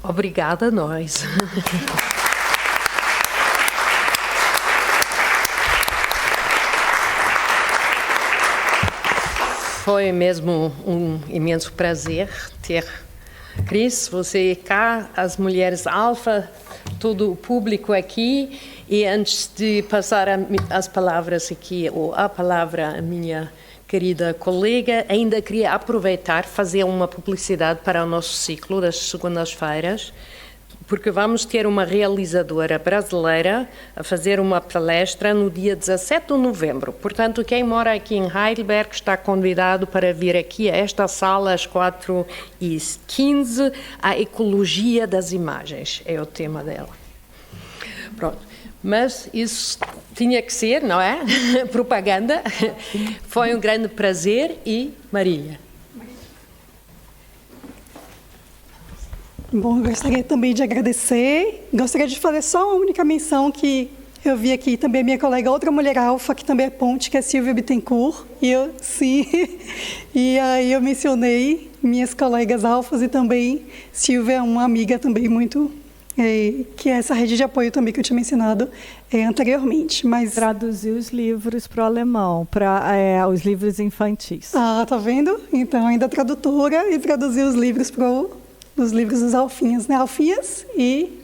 Obrigada a nós. Foi mesmo um imenso prazer ter Cris, você cá, as mulheres alfa, todo o público aqui. E antes de passar as palavras aqui, ou a palavra à minha querida colega, ainda queria aproveitar, fazer uma publicidade para o nosso ciclo das segundas-feiras, porque vamos ter uma realizadora brasileira a fazer uma palestra no dia 17 de novembro. Portanto, quem mora aqui em Heidelberg está convidado para vir aqui a esta sala às 4h15. A ecologia das imagens é o tema dela. Pronto. Mas isso tinha que ser, não é? Propaganda. Foi um grande prazer e Marília. Bom, eu gostaria também de agradecer. Gostaria de fazer só uma única menção que eu vi aqui também a minha colega, outra mulher alfa, que também é ponte, que é Silvia Bittencourt. E aí eu mencionei minhas colegas alfas e também Silvia é uma amiga também muito... que é essa rede de apoio também que eu tinha mencionado anteriormente. Mas... Traduzir os livros para o alemão, para os livros infantis. Ah, tá vendo? Então, ainda tradutora e traduzir os livros para os livros dos alfinhas, né? Alfinhas e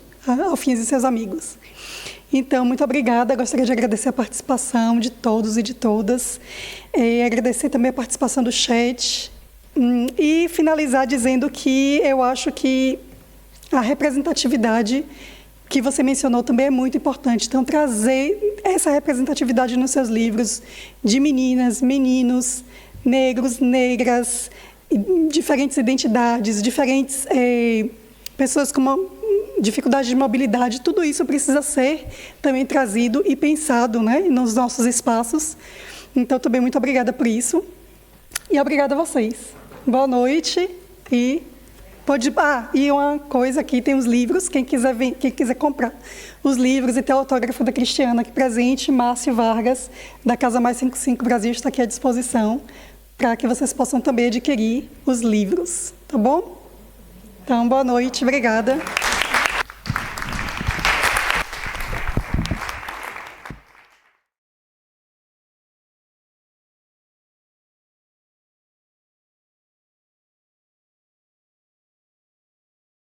seus amigos. Então, muito obrigada. Gostaria de agradecer a participação de todos e de todas. Agradecer também a participação do chat. E finalizar dizendo que eu acho que a representatividade que você mencionou também é muito importante. Então, trazer essa representatividade nos seus livros de meninas, meninos, negros, negras, diferentes identidades, diferentes pessoas com dificuldade de mobilidade, tudo isso precisa ser também trazido e pensado, né, nos nossos espaços. Então, também muito obrigada por isso. E obrigada a vocês. Boa noite e... e uma coisa aqui, tem os livros, quem quiser comprar os livros e ter o autógrafo da Cristiana aqui presente, Márcio Vargas, da Casa Mais 55 Brasil, está aqui à disposição, para que vocês possam também adquirir os livros, tá bom? Então, boa noite, obrigada.